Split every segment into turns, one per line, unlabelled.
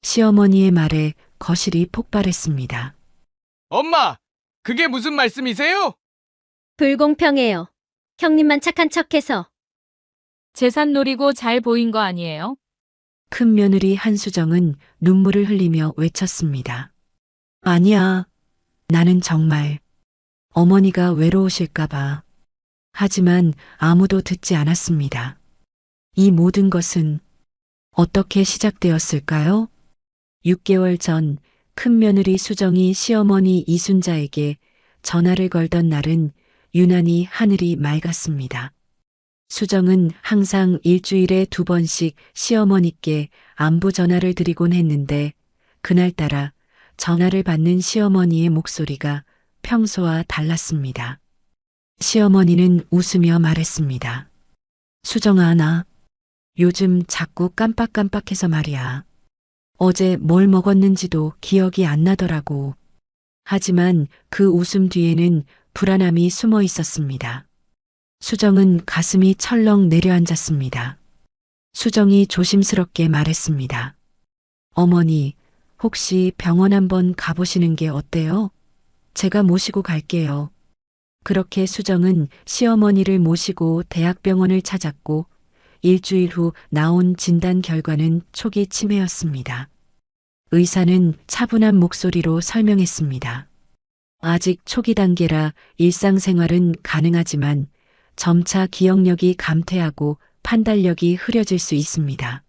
시어머니의 말에 거실이 폭발했습니다.
엄마, 그게 무슨 말씀이세요?
불공평해요. 형님만 착한 척해서.
재산 노리고 잘 보인 거 아니에요?
큰 며느리 한수정은 눈물을 흘리며 외쳤습니다. 아니야. 나는 정말 어머니가 외로우실까봐. 하지만 아무도 듣지 않았습니다. 이 모든 것은 어떻게 시작되었을까요? 6개월 전 큰며느리 수정이 시어머니 이순자에게 전화를 걸던 날은 유난히 하늘이 맑았습니다. 수정은 항상 일주일에 2번씩 시어머니께 안부 전화를 드리곤 했는데 그날따라 전화를 받는 시어머니의 목소리가 평소와 달랐습니다. 시어머니는 웃으며 말했습니다. 수정아, 나 요즘 자꾸 깜빡깜빡해서 말이야. 어제 뭘 먹었는지도 기억이 안 나더라고. 하지만 그 웃음 뒤에는 불안함이 숨어 있었습니다. 수정은 가슴이 철렁 내려앉았습니다. 수정이 조심스럽게 말했습니다. 어머니, 혹시 병원 한번 가보시는 게 어때요? 제가 모시고 갈게요. 그렇게 수정은 시어머니를 모시고 대학병원을 찾았고 일주일 후 나온 진단 결과는 초기 치매였습니다. 의사는 차분한 목소리로 설명했습니다. 아직 초기 단계라 일상생활은 가능하지만 점차 기억력이 감퇴하고 판단력이 흐려질 수 있습니다.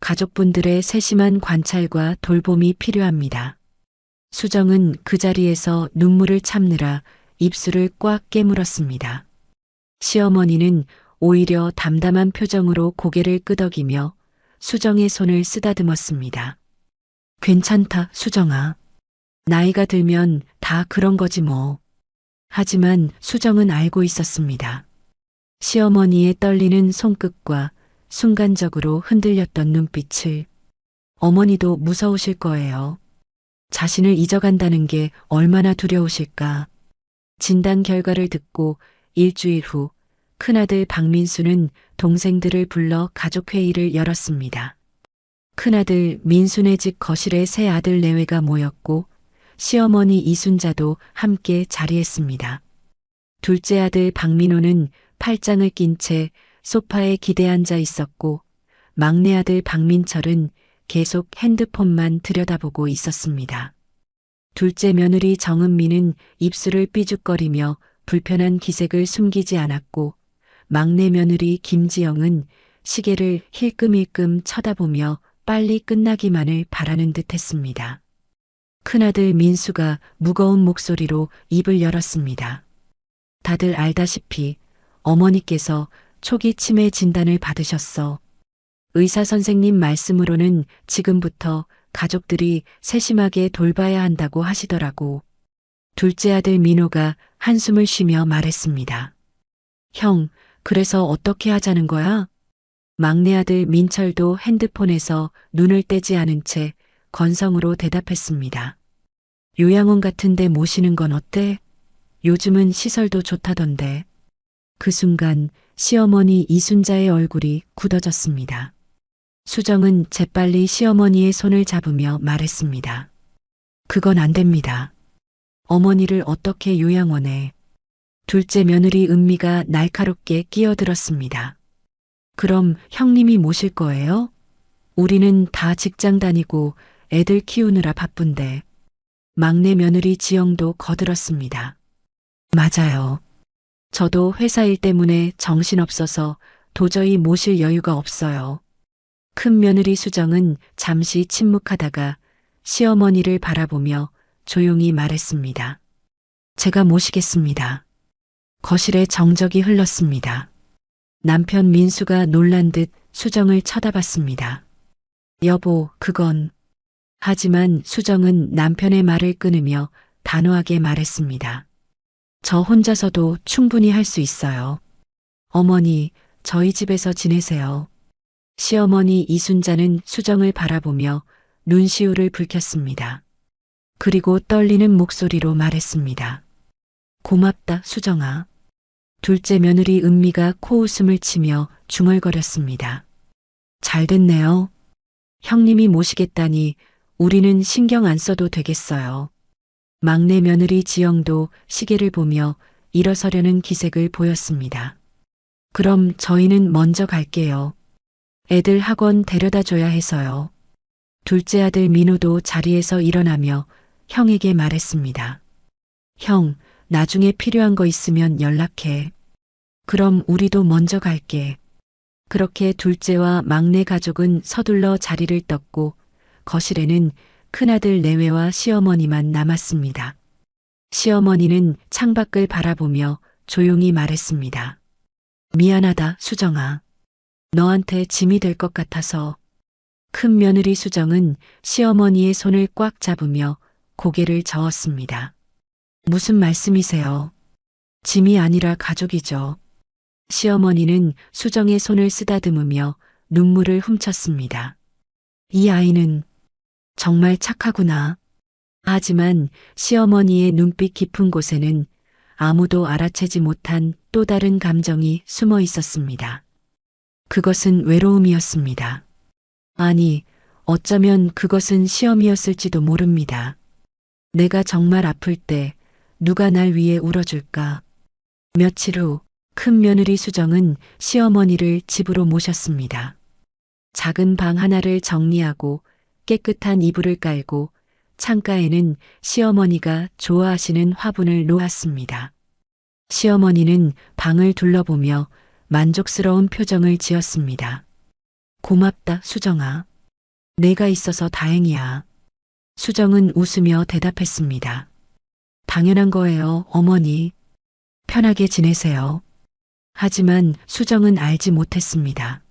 가족분들의 세심한 관찰과 돌봄이 필요합니다. 수정은 그 자리에서 눈물을 참느라 입술을 꽉 깨물었습니다. 시어머니는 오히려 담담한 표정으로 고개를 끄덕이며 수정의 손을 쓰다듬었습니다. 괜찮다, 수정아. 나이가 들면 다 그런 거지 뭐. 하지만 수정은 알고 있었습니다. 시어머니의 떨리는 손끝과 순간적으로 흔들렸던 눈빛을 어머니도 무서우실 거예요. 자신을 잊어간다는 게 얼마나 두려우실까. 진단 결과를 듣고 일주일 후 큰아들 박민수는 동생들을 불러 가족회의를 열었습니다. 큰아들 민수네 집 거실에 새 아들 내외가 모였고 시어머니 이순자도 함께 자리했습니다. 둘째 아들 박민호는 팔짱을 낀 채 소파에 기대앉아 있었고 막내 아들 박민철은 계속 핸드폰만 들여다보고 있었습니다. 둘째 며느리 정은미는 입술을 삐죽거리며 불편한 기색을 숨기지 않았고 막내 며느리 김지영은 시계를 힐끔힐끔 쳐다보며 빨리 끝나기만을 바라는 듯 했습니다. 큰아들 민수가 무거운 목소리로 입을 열었습니다. 다들 알다시피 어머니께서 초기 치매 진단을 받으셨어. 의사 선생님 말씀으로는 지금부터 가족들이 세심하게 돌봐야 한다고 하시더라고. 둘째 아들 민호가 한숨을 쉬며 말했습니다. 형, 그래서 어떻게 하자는 거야? 막내 아들 민철도 핸드폰에서 눈을 떼지 않은 채 건성으로 대답했습니다. 요양원 같은 데 모시는 건 어때? 요즘은 시설도 좋다던데. 그 순간 시어머니 이순자의 얼굴이 굳어졌습니다. 수정은 재빨리 시어머니의 손을 잡으며 말했습니다. 그건 안 됩니다. 어머니를 어떻게 요양원에. 둘째 며느리 은미가 날카롭게 끼어들었습니다. 그럼 형님이 모실 거예요? 우리는 다 직장 다니고 애들 키우느라 바쁜데. 막내 며느리 지영도 거들었습니다. 맞아요. 저도 회사 일 때문에 정신없어서 도저히 모실 여유가 없어요. 큰 며느리 수정은 잠시 침묵하다가 시어머니를 바라보며 조용히 말했습니다. 제가 모시겠습니다. 거실에 정적이 흘렀습니다. 남편 민수가 놀란 듯 수정을 쳐다봤습니다. 여보, 그건. 하지만 수정은 남편의 말을 끊으며 단호하게 말했습니다. 저 혼자서도 충분히 할 수 있어요. 어머니, 저희 집에서 지내세요. 시어머니 이순자는 수정을 바라보며 눈시울을 붉혔습니다. 그리고 떨리는 목소리로 말했습니다. 고맙다, 수정아. 둘째 며느리 은미가 코웃음을 치며 중얼거렸습니다. 잘 됐네요. 형님이 모시겠다니 우리는 신경 안 써도 되겠어요. 막내 며느리 지영도 시계를 보며 일어서려는 기색을 보였습니다. 그럼 저희는 먼저 갈게요. 애들 학원 데려다 줘야 해서요. 둘째 아들 민호도 자리에서 일어나며 형에게 말했습니다. 형, 나중에 필요한 거 있으면 연락해. 그럼 우리도 먼저 갈게. 그렇게 둘째와 막내 가족은 서둘러 자리를 떴고 거실에는 큰아들 내외와 시어머니만 남았습니다. 시어머니는 창밖을 바라보며 조용히 말했습니다. 미안하다, 수정아. 너한테 짐이 될 것 같아서. 큰 며느리 수정은 시어머니의 손을 꽉 잡으며 고개를 저었습니다. 무슨 말씀이세요? 짐이 아니라 가족이죠. 시어머니는 수정의 손을 쓰다듬으며 눈물을 훔쳤습니다. 이 아이는 정말 착하구나. 하지만 시어머니의 눈빛 깊은 곳에는 아무도 알아채지 못한 또 다른 감정이 숨어 있었습니다. 그것은 외로움이었습니다. 아니, 어쩌면 그것은 시험이었을지도 모릅니다. 내가 정말 아플 때 누가 날 위해 울어줄까? 며칠 후 큰 며느리 수정은 시어머니를 집으로 모셨습니다. 작은 방 하나를 정리하고 깨끗한 이불을 깔고 창가에는 시어머니가 좋아하시는 화분을 놓았습니다. 시어머니는 방을 둘러보며 만족스러운 표정을 지었습니다. 고맙다, 수정아. 내가 있어서 다행이야. 수정은 웃으며 대답했습니다. 당연한 거예요, 어머니. 편하게 지내세요. 하지만 수정은 알지 못했습니다.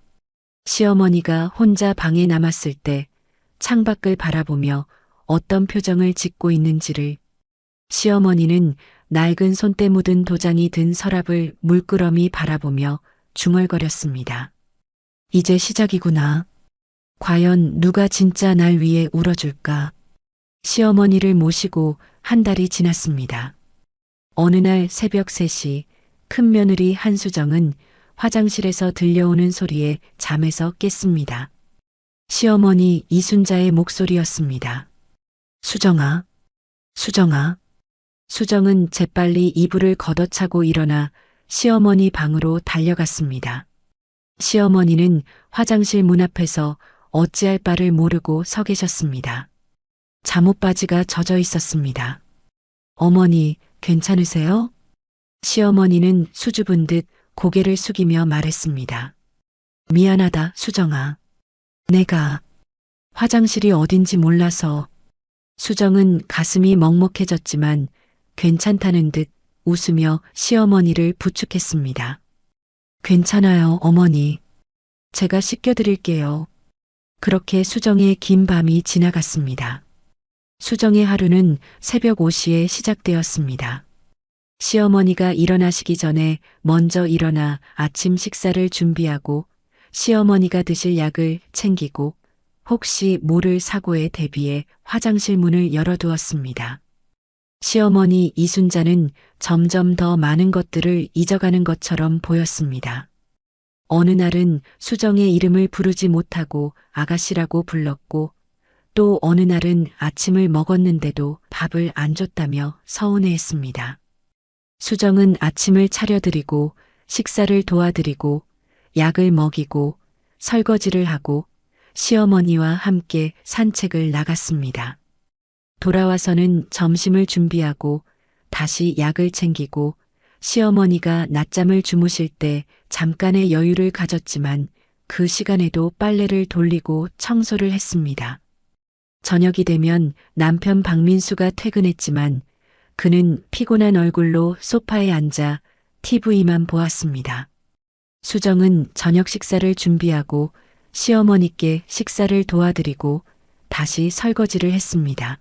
시어머니가 혼자 방에 남았을 때 창밖을 바라보며 어떤 표정을 짓고 있는지를. 시어머니는 낡은 손때 묻은 도장이 든 서랍을 물끄러미 바라보며 중얼거렸습니다. 이제 시작이구나. 과연 누가 진짜 날 위해 울어줄까? 시어머니를 모시고 한 달이 지났습니다. 어느 날 새벽 3시 큰 며느리 한수정은 화장실에서 들려오는 소리에 잠에서 깼습니다. 시어머니 이순자의 목소리였습니다. 수정아, 수정아. 수정은 재빨리 이불을 걷어차고 일어나 시어머니 방으로 달려갔습니다. 시어머니는 화장실 문 앞에서 어찌할 바를 모르고 서 계셨습니다. 잠옷바지가 젖어 있었습니다. 어머니, 괜찮으세요? 시어머니는 수줍은 듯 고개를 숙이며 말했습니다. 미안하다, 수정아. 내가 화장실이 어딘지 몰라서. 수정은 가슴이 먹먹해졌지만 괜찮다는 듯 웃으며 시어머니를 부축했습니다. 괜찮아요, 어머니. 제가 씻겨드릴게요. 그렇게 수정의 긴 밤이 지나갔습니다. 수정의 하루는 새벽 5시에 시작되었습니다. 시어머니가 일어나시기 전에 먼저 일어나 아침 식사를 준비하고 시어머니가 드실 약을 챙기고 혹시 모를 사고에 대비해 화장실 문을 열어두었습니다. 시어머니 이순자는 점점 더 많은 것들을 잊어가는 것처럼 보였습니다. 어느 날은 수정의 이름을 부르지 못하고 아가씨라고 불렀고 또 어느 날은 아침을 먹었는데도 밥을 안 줬다며 서운해했습니다. 수정은 아침을 차려드리고 식사를 도와드리고 약을 먹이고 설거지를 하고 시어머니와 함께 산책을 나갔습니다. 돌아와서는 점심을 준비하고 다시 약을 챙기고 시어머니가 낮잠을 주무실 때 잠깐의 여유를 가졌지만 그 시간에도 빨래를 돌리고 청소를 했습니다. 저녁이 되면 남편 박민수가 퇴근했지만 그는 피곤한 얼굴로 소파에 앉아 TV만 보았습니다. 수정은 저녁 식사를 준비하고 시어머니께 식사를 도와드리고 다시 설거지를 했습니다.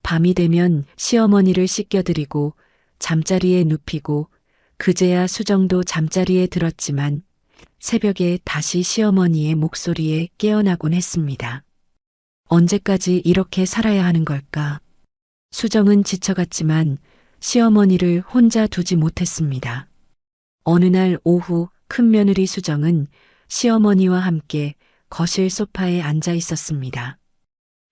밤이 되면 시어머니를 씻겨드리고 잠자리에 눕히고 그제야 수정도 잠자리에 들었지만 새벽에 다시 시어머니의 목소리에 깨어나곤 했습니다. 언제까지 이렇게 살아야 하는 걸까? 수정은 지쳐갔지만 시어머니를 혼자 두지 못했습니다. 어느 날 오후 큰 며느리 수정은 시어머니와 함께 거실 소파에 앉아 있었습니다.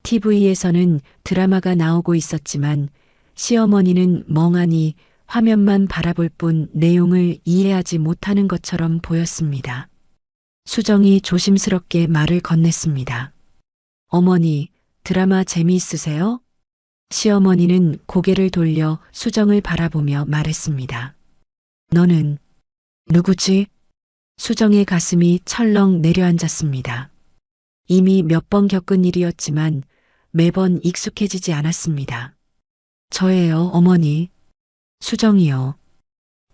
TV에서는 드라마가 나오고 있었지만 시어머니는 멍하니 화면만 바라볼 뿐 내용을 이해하지 못하는 것처럼 보였습니다. 수정이 조심스럽게 말을 건넸습니다. 어머니, 드라마 재미있으세요? 시어머니는 고개를 돌려 수정을 바라보며 말했습니다. 너는 누구지? 수정의 가슴이 철렁 내려앉았습니다. 이미 몇 번 겪은 일이었지만 매번 익숙해지지 않았습니다. 저예요, 어머니. 수정이요.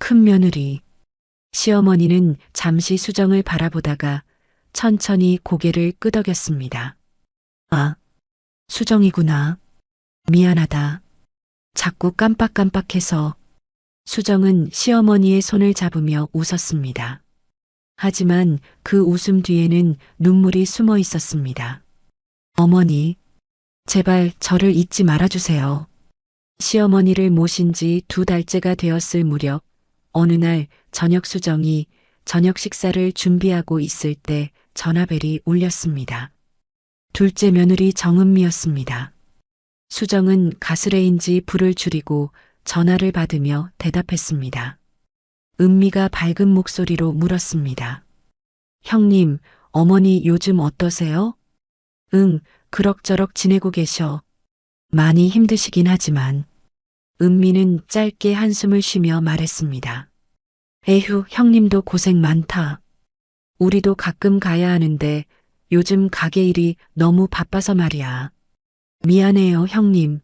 큰 며느리. 시어머니는 잠시 수정을 바라보다가 천천히 고개를 끄덕였습니다. 아, 수정이구나. 미안하다. 자꾸 깜빡깜빡해서. 수정은 시어머니의 손을 잡으며 웃었습니다. 하지만 그 웃음 뒤에는 눈물이 숨어 있었습니다. 어머니, 제발 저를 잊지 말아주세요. 시어머니를 모신 지 2달째가 되었을 무렵 어느 날 저녁 수정이 저녁 식사를 준비하고 있을 때 전화벨이 울렸습니다. 둘째 며느리 정은미였습니다. 수정은 가스레인지 불을 줄이고 전화를 받으며 대답했습니다. 은미가 밝은 목소리로 물었습니다. 형님, 어머니 요즘 어떠세요? 응, 그럭저럭 지내고 계셔. 많이 힘드시긴 하지만. 은미는 짧게 한숨을 쉬며 말했습니다. 에휴, 형님도 고생 많다. 우리도 가끔 가야 하는데 요즘 가게 일이 너무 바빠서 말이야. 미안해요, 형님.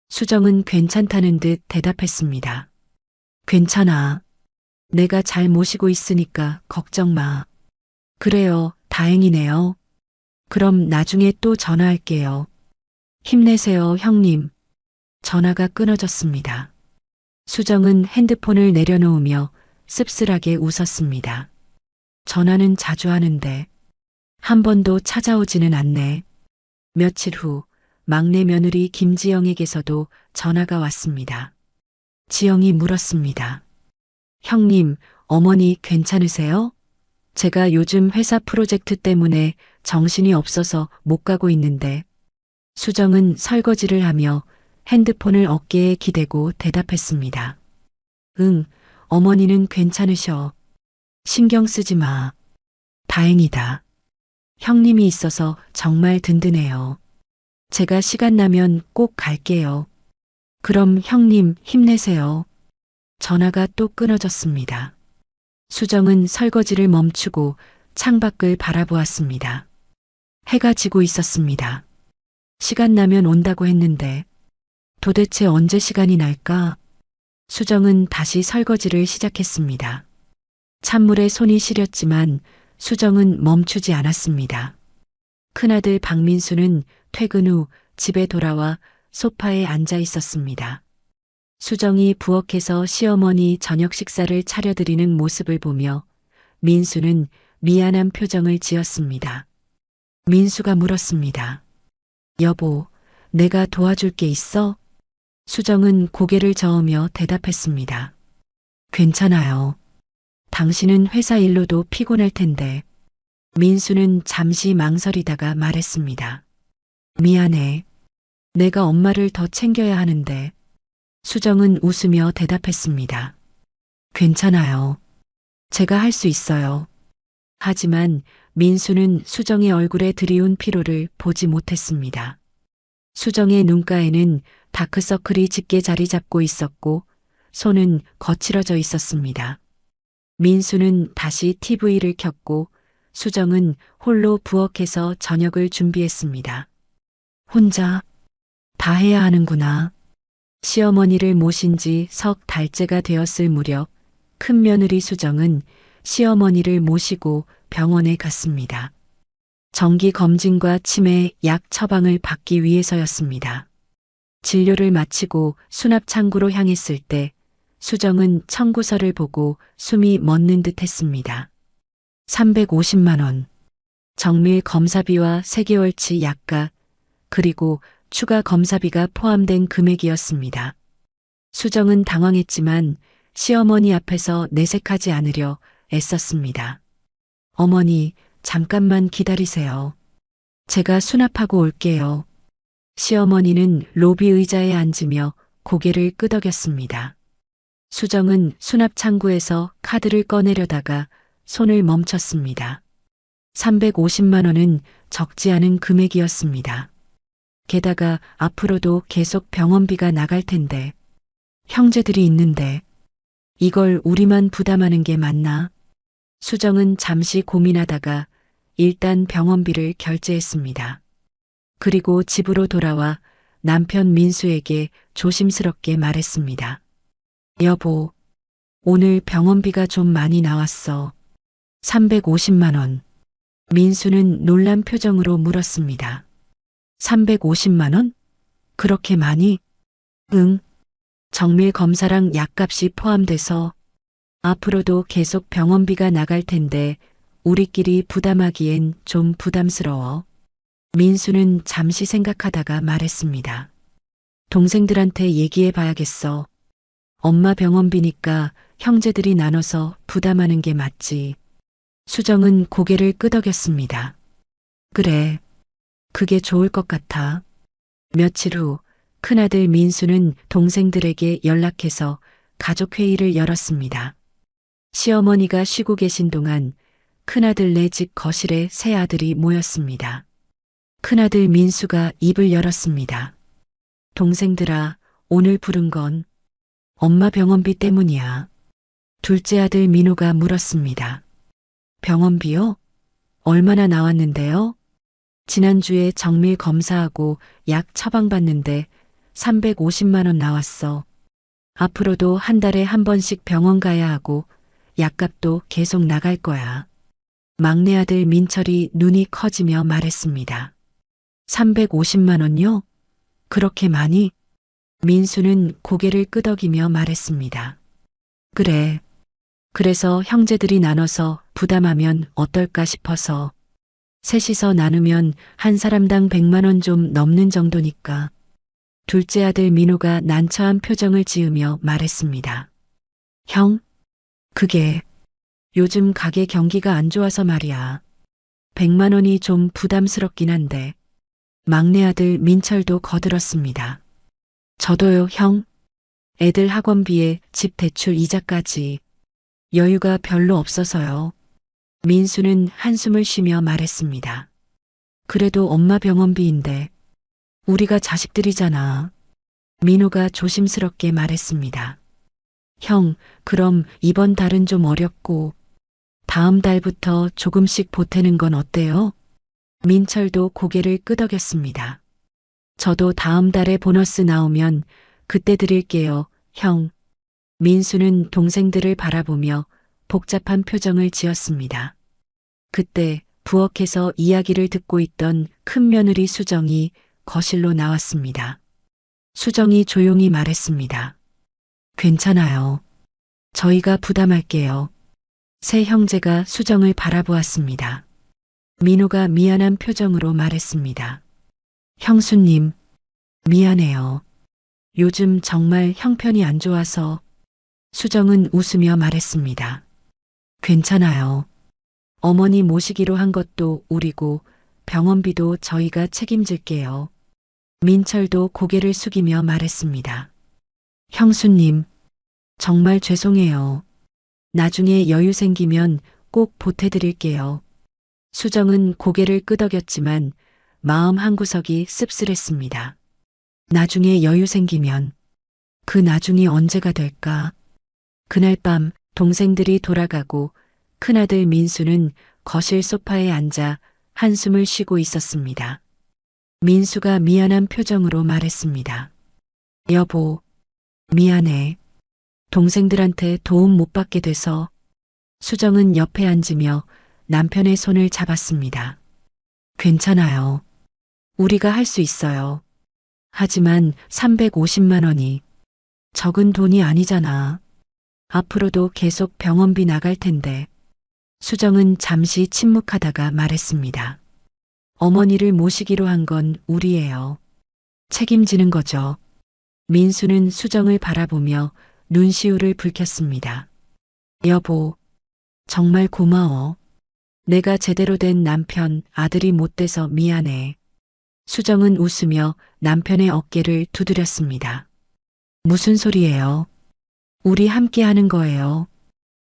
수정은 괜찮다는 듯 대답했습니다. 괜찮아. 내가 잘 모시고 있으니까 걱정 마. 그래요, 다행이네요. 그럼 나중에 또 전화할게요. 힘내세요, 형님. 전화가 끊어졌습니다. 수정은 핸드폰을 내려놓으며 씁쓸하게 웃었습니다. 전화는 자주 하는데 한 번도 찾아오지는 않네. 며칠 후 막내 며느리 김지영에게서도 전화가 왔습니다. 지영이 물었습니다. 형님, 어머니 괜찮으세요? 제가 요즘 회사 프로젝트 때문에 정신이 없어서 못 가고 있는데. 수정은 설거지를 하며 핸드폰을 어깨에 기대고 대답했습니다. 응, 어머니는 괜찮으셔. 신경 쓰지 마. 다행이다. 형님이 있어서 정말 든든해요. 제가 시간 나면 꼭 갈게요. 그럼 형님 힘내세요. 전화가 또 끊어졌습니다. 수정은 설거지를 멈추고 창밖을 바라보았습니다. 해가 지고 있었습니다. 시간 나면 온다고 했는데 도대체 언제 시간이 날까? 수정은 다시 설거지를 시작했습니다. 찬물에 손이 시렸지만 수정은 멈추지 않았습니다. 큰아들 박민수는 퇴근 후 집에 돌아와 소파에 앉아 있었습니다. 수정이 부엌에서 시어머니 저녁 식사를 차려드리는 모습을 보며 민수는 미안한 표정을 지었습니다. 민수가 물었습니다. 여보, 내가 도와줄 게 있어? 수정은 고개를 저으며 대답했습니다. 괜찮아요. 당신은 회사 일로도 피곤할 텐데. 민수는 잠시 망설이다가 말했습니다. 미안해. 내가 엄마를 더 챙겨야 하는데. 수정은 웃으며 대답했습니다. 괜찮아요. 제가 할 수 있어요. 하지만 민수는 수정의 얼굴에 드리운 피로를 보지 못했습니다. 수정의 눈가에는 다크서클이 짙게 자리 잡고 있었고 손은 거칠어져 있었습니다. 민수는 다시 TV를 켰고 수정은 홀로 부엌에서 저녁을 준비했습니다. 혼자 다 해야 하는구나. 시어머니를 모신 지 석 달째가 되었을 무렵 큰 며느리 수정은 시어머니를 모시고 병원에 갔습니다. 정기 검진과 치매 약 처방을 받기 위해서였습니다. 진료를 마치고 수납 창구로 향했을 때 수정은 청구서를 보고 숨이 멎는 듯 했습니다. 350만 원. 정밀 검사비와 3개월치 약가, 그리고 추가 검사비가 포함된 금액이었습니다. 수정은 당황했지만 시어머니 앞에서 내색하지 않으려 애썼습니다. 어머니, 잠깐만 기다리세요. 제가 수납하고 올게요. 시어머니는 로비 의자에 앉으며 고개를 끄덕였습니다. 수정은 수납 창구에서 카드를 꺼내려다가 손을 멈췄습니다. 350만 원은 적지 않은 금액이었습니다. 게다가 앞으로도 계속 병원비가 나갈 텐데, 형제들이 있는데, 이걸 우리만 부담하는 게 맞나? 수정은 잠시 고민하다가 일단 병원비를 결제했습니다. 그리고 집으로 돌아와 남편 민수에게 조심스럽게 말했습니다. 여보, 오늘 병원비가 좀 많이 나왔어. 350만 원. 민수는 놀란 표정으로 물었습니다. 350만 원? 그렇게 많이? 응. 정밀 검사랑 약값이 포함돼서 앞으로도 계속 병원비가 나갈 텐데 우리끼리 부담하기엔 좀 부담스러워. 민수는 잠시 생각하다가 말했습니다. 동생들한테 얘기해 봐야겠어. 엄마 병원비니까 형제들이 나눠서 부담하는 게 맞지. 수정은 고개를 끄덕였습니다. 그래. 그게 좋을 것 같아. 며칠 후 큰아들 민수는 동생들에게 연락해서 가족회의를 열었습니다. 시어머니가 쉬고 계신 동안 큰아들네 집 거실에 새 아들이 모였습니다. 큰아들 민수가 입을 열었습니다. 동생들아, 오늘 부른 건 엄마 병원비 때문이야. 둘째 아들 민호가 물었습니다. 병원비요? 얼마나 나왔는데요? 지난주에 정밀 검사하고 약 처방받는데 350만 원 나왔어. 앞으로도 한 달에 한 번씩 병원 가야 하고 약값도 계속 나갈 거야. 막내 아들 민철이 눈이 커지며 말했습니다. 350만 원요? 그렇게 많이? 민수는 고개를 끄덕이며 말했습니다. 그래. 그래서 형제들이 나눠서 부담하면 어떨까 싶어서 셋이서 나누면 한 사람당 100만 원 좀 넘는 정도니까. 둘째 아들 민호가 난처한 표정을 지으며 말했습니다. 형, 그게 요즘 가게 경기가 안 좋아서 말이야. 100만 원이 좀 부담스럽긴 한데. 막내 아들 민철도 거들었습니다. 저도요, 형. 애들 학원비에 집 대출 이자까지 여유가 별로 없어서요. 민수는 한숨을 쉬며 말했습니다. 그래도 엄마 병원비인데 우리가 자식들이잖아. 민호가 조심스럽게 말했습니다. 형, 그럼 이번 달은 좀 어렵고 다음 달부터 조금씩 보태는 건 어때요? 민철도 고개를 끄덕였습니다. 저도 다음 달에 보너스 나오면 그때 드릴게요, 형. 민수는 동생들을 바라보며 복잡한 표정을 지었습니다. 그때 부엌에서 이야기를 듣고 있던 큰 며느리 수정이 거실로 나왔습니다. 수정이 조용히 말했습니다. 괜찮아요. 저희가 부담할게요. 세 형제가 수정을 바라보았습니다. 민호가 미안한 표정으로 말했습니다. 형수님, 미안해요. 요즘 정말 형편이 안 좋아서. 수정은 웃으며 말했습니다. 괜찮아요. 어머니 모시기로 한 것도 우리고 병원비도 저희가 책임질게요. 민철도 고개를 숙이며 말했습니다. 형수님, 정말 죄송해요. 나중에 여유 생기면 꼭 보태드릴게요. 수정은 고개를 끄덕였지만 마음 한구석이 씁쓸했습니다. 나중에 여유 생기면 그 나중이 언제가 될까? 그날 밤 동생들이 돌아가고 큰아들 민수는 거실 소파에 앉아 한숨을 쉬고 있었습니다. 민수가 미안한 표정으로 말했습니다. 여보, 미안해. 동생들한테 도움 못 받게 돼서. 수정은 옆에 앉으며 남편의 손을 잡았습니다. 괜찮아요. 우리가 할 수 있어요. 하지만 350만 원이 적은 돈이 아니잖아. 앞으로도 계속 병원비 나갈 텐데. 수정은 잠시 침묵하다가 말했습니다. 어머니를 모시기로 한 건 우리예요. 책임지는 거죠. 민수는 수정을 바라보며 눈시울을 붉혔습니다. 여보, 정말 고마워. 내가 제대로 된 남편, 아들이 못 돼서 미안해. 수정은 웃으며 남편의 어깨를 두드렸습니다. 무슨 소리예요? 우리 함께 하는 거예요.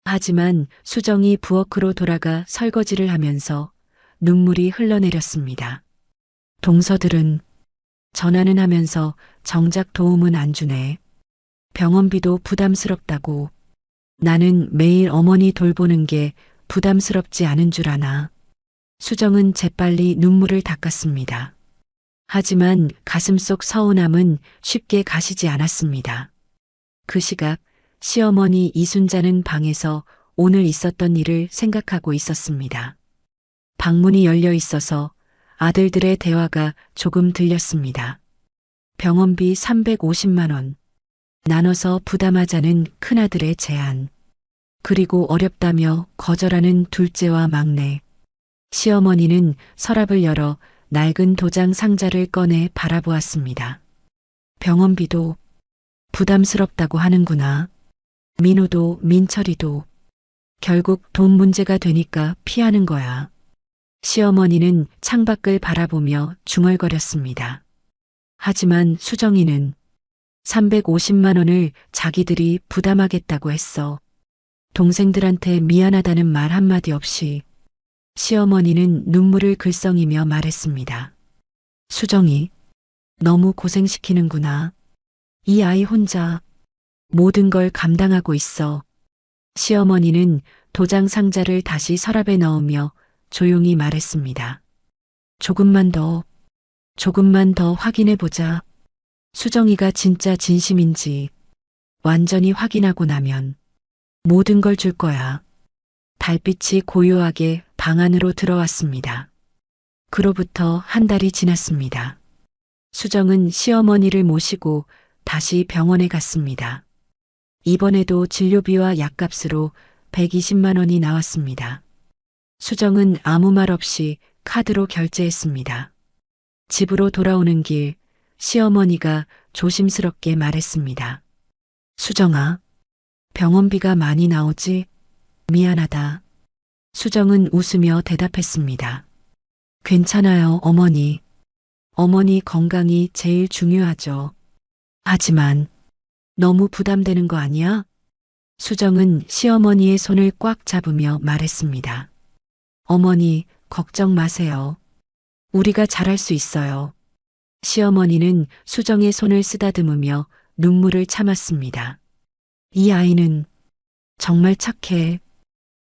하지만 수정이 부엌으로 돌아가 설거지를 하면서 눈물이 흘러내렸습니다. 동서들은 전화는 하면서 정작 도움은 안 주네. 병원비도 부담스럽다고. 나는 매일 어머니 돌보는 게 부담스럽지 않은 줄 아나. 수정은 재빨리 눈물을 닦았습니다. 하지만 가슴속 서운함은 쉽게 가시지 않았습니다. 그 시각 시어머니 이순자는 방에서 오늘 있었던 일을 생각하고 있었습니다. 방문이 열려 있어서 아들들의 대화가 조금 들렸습니다. 병원비 350만 원. 나눠서 부담하자는 큰아들의 제안. 그리고 어렵다며 거절하는 둘째와 막내. 시어머니는 서랍을 열어 낡은 도장 상자를 꺼내 바라보았습니다. 병원비도 부담스럽다고 하는구나. 민호도 민철이도 결국 돈 문제가 되니까 피하는 거야. 시어머니는 창밖을 바라보며 중얼거렸습니다. 하지만 수정이는 350만 원을 자기들이 부담하겠다고 했어. 동생들한테 미안하다는 말 한마디 없이 시어머니는 눈물을 글썽이며 말했습니다. 수정이 너무 고생시키는구나. 이 아이 혼자 모든 걸 감당하고 있어. 시어머니는 도장 상자를 다시 서랍에 넣으며 조용히 말했습니다. 조금만 더 확인해 보자. 수정이가 진짜 진심인지 완전히 확인하고 나면 모든 걸 줄 거야. 달빛이 고요하게 방 안으로 들어왔습니다. 그로부터 한 달이 지났습니다. 수정은 시어머니를 모시고 다시 병원에 갔습니다. 이번에도 진료비와 약값으로 120만 원이 나왔습니다. 수정은 아무 말 없이 카드로 결제했습니다. 집으로 돌아오는 길 시어머니가 조심스럽게 말했습니다. 수정아, 병원비가 많이 나오지? 미안하다. 수정은 웃으며 대답했습니다. 괜찮아요, 어머니. 어머니 건강이 제일 중요하죠. 하지만 너무 부담되는 거 아니야? 수정은 시어머니의 손을 꽉 잡으며 말했습니다. 어머니, 걱정 마세요. 우리가 잘할 수 있어요. 시어머니는 수정의 손을 쓰다듬으며 눈물을 참았습니다. 이 아이는 정말 착해.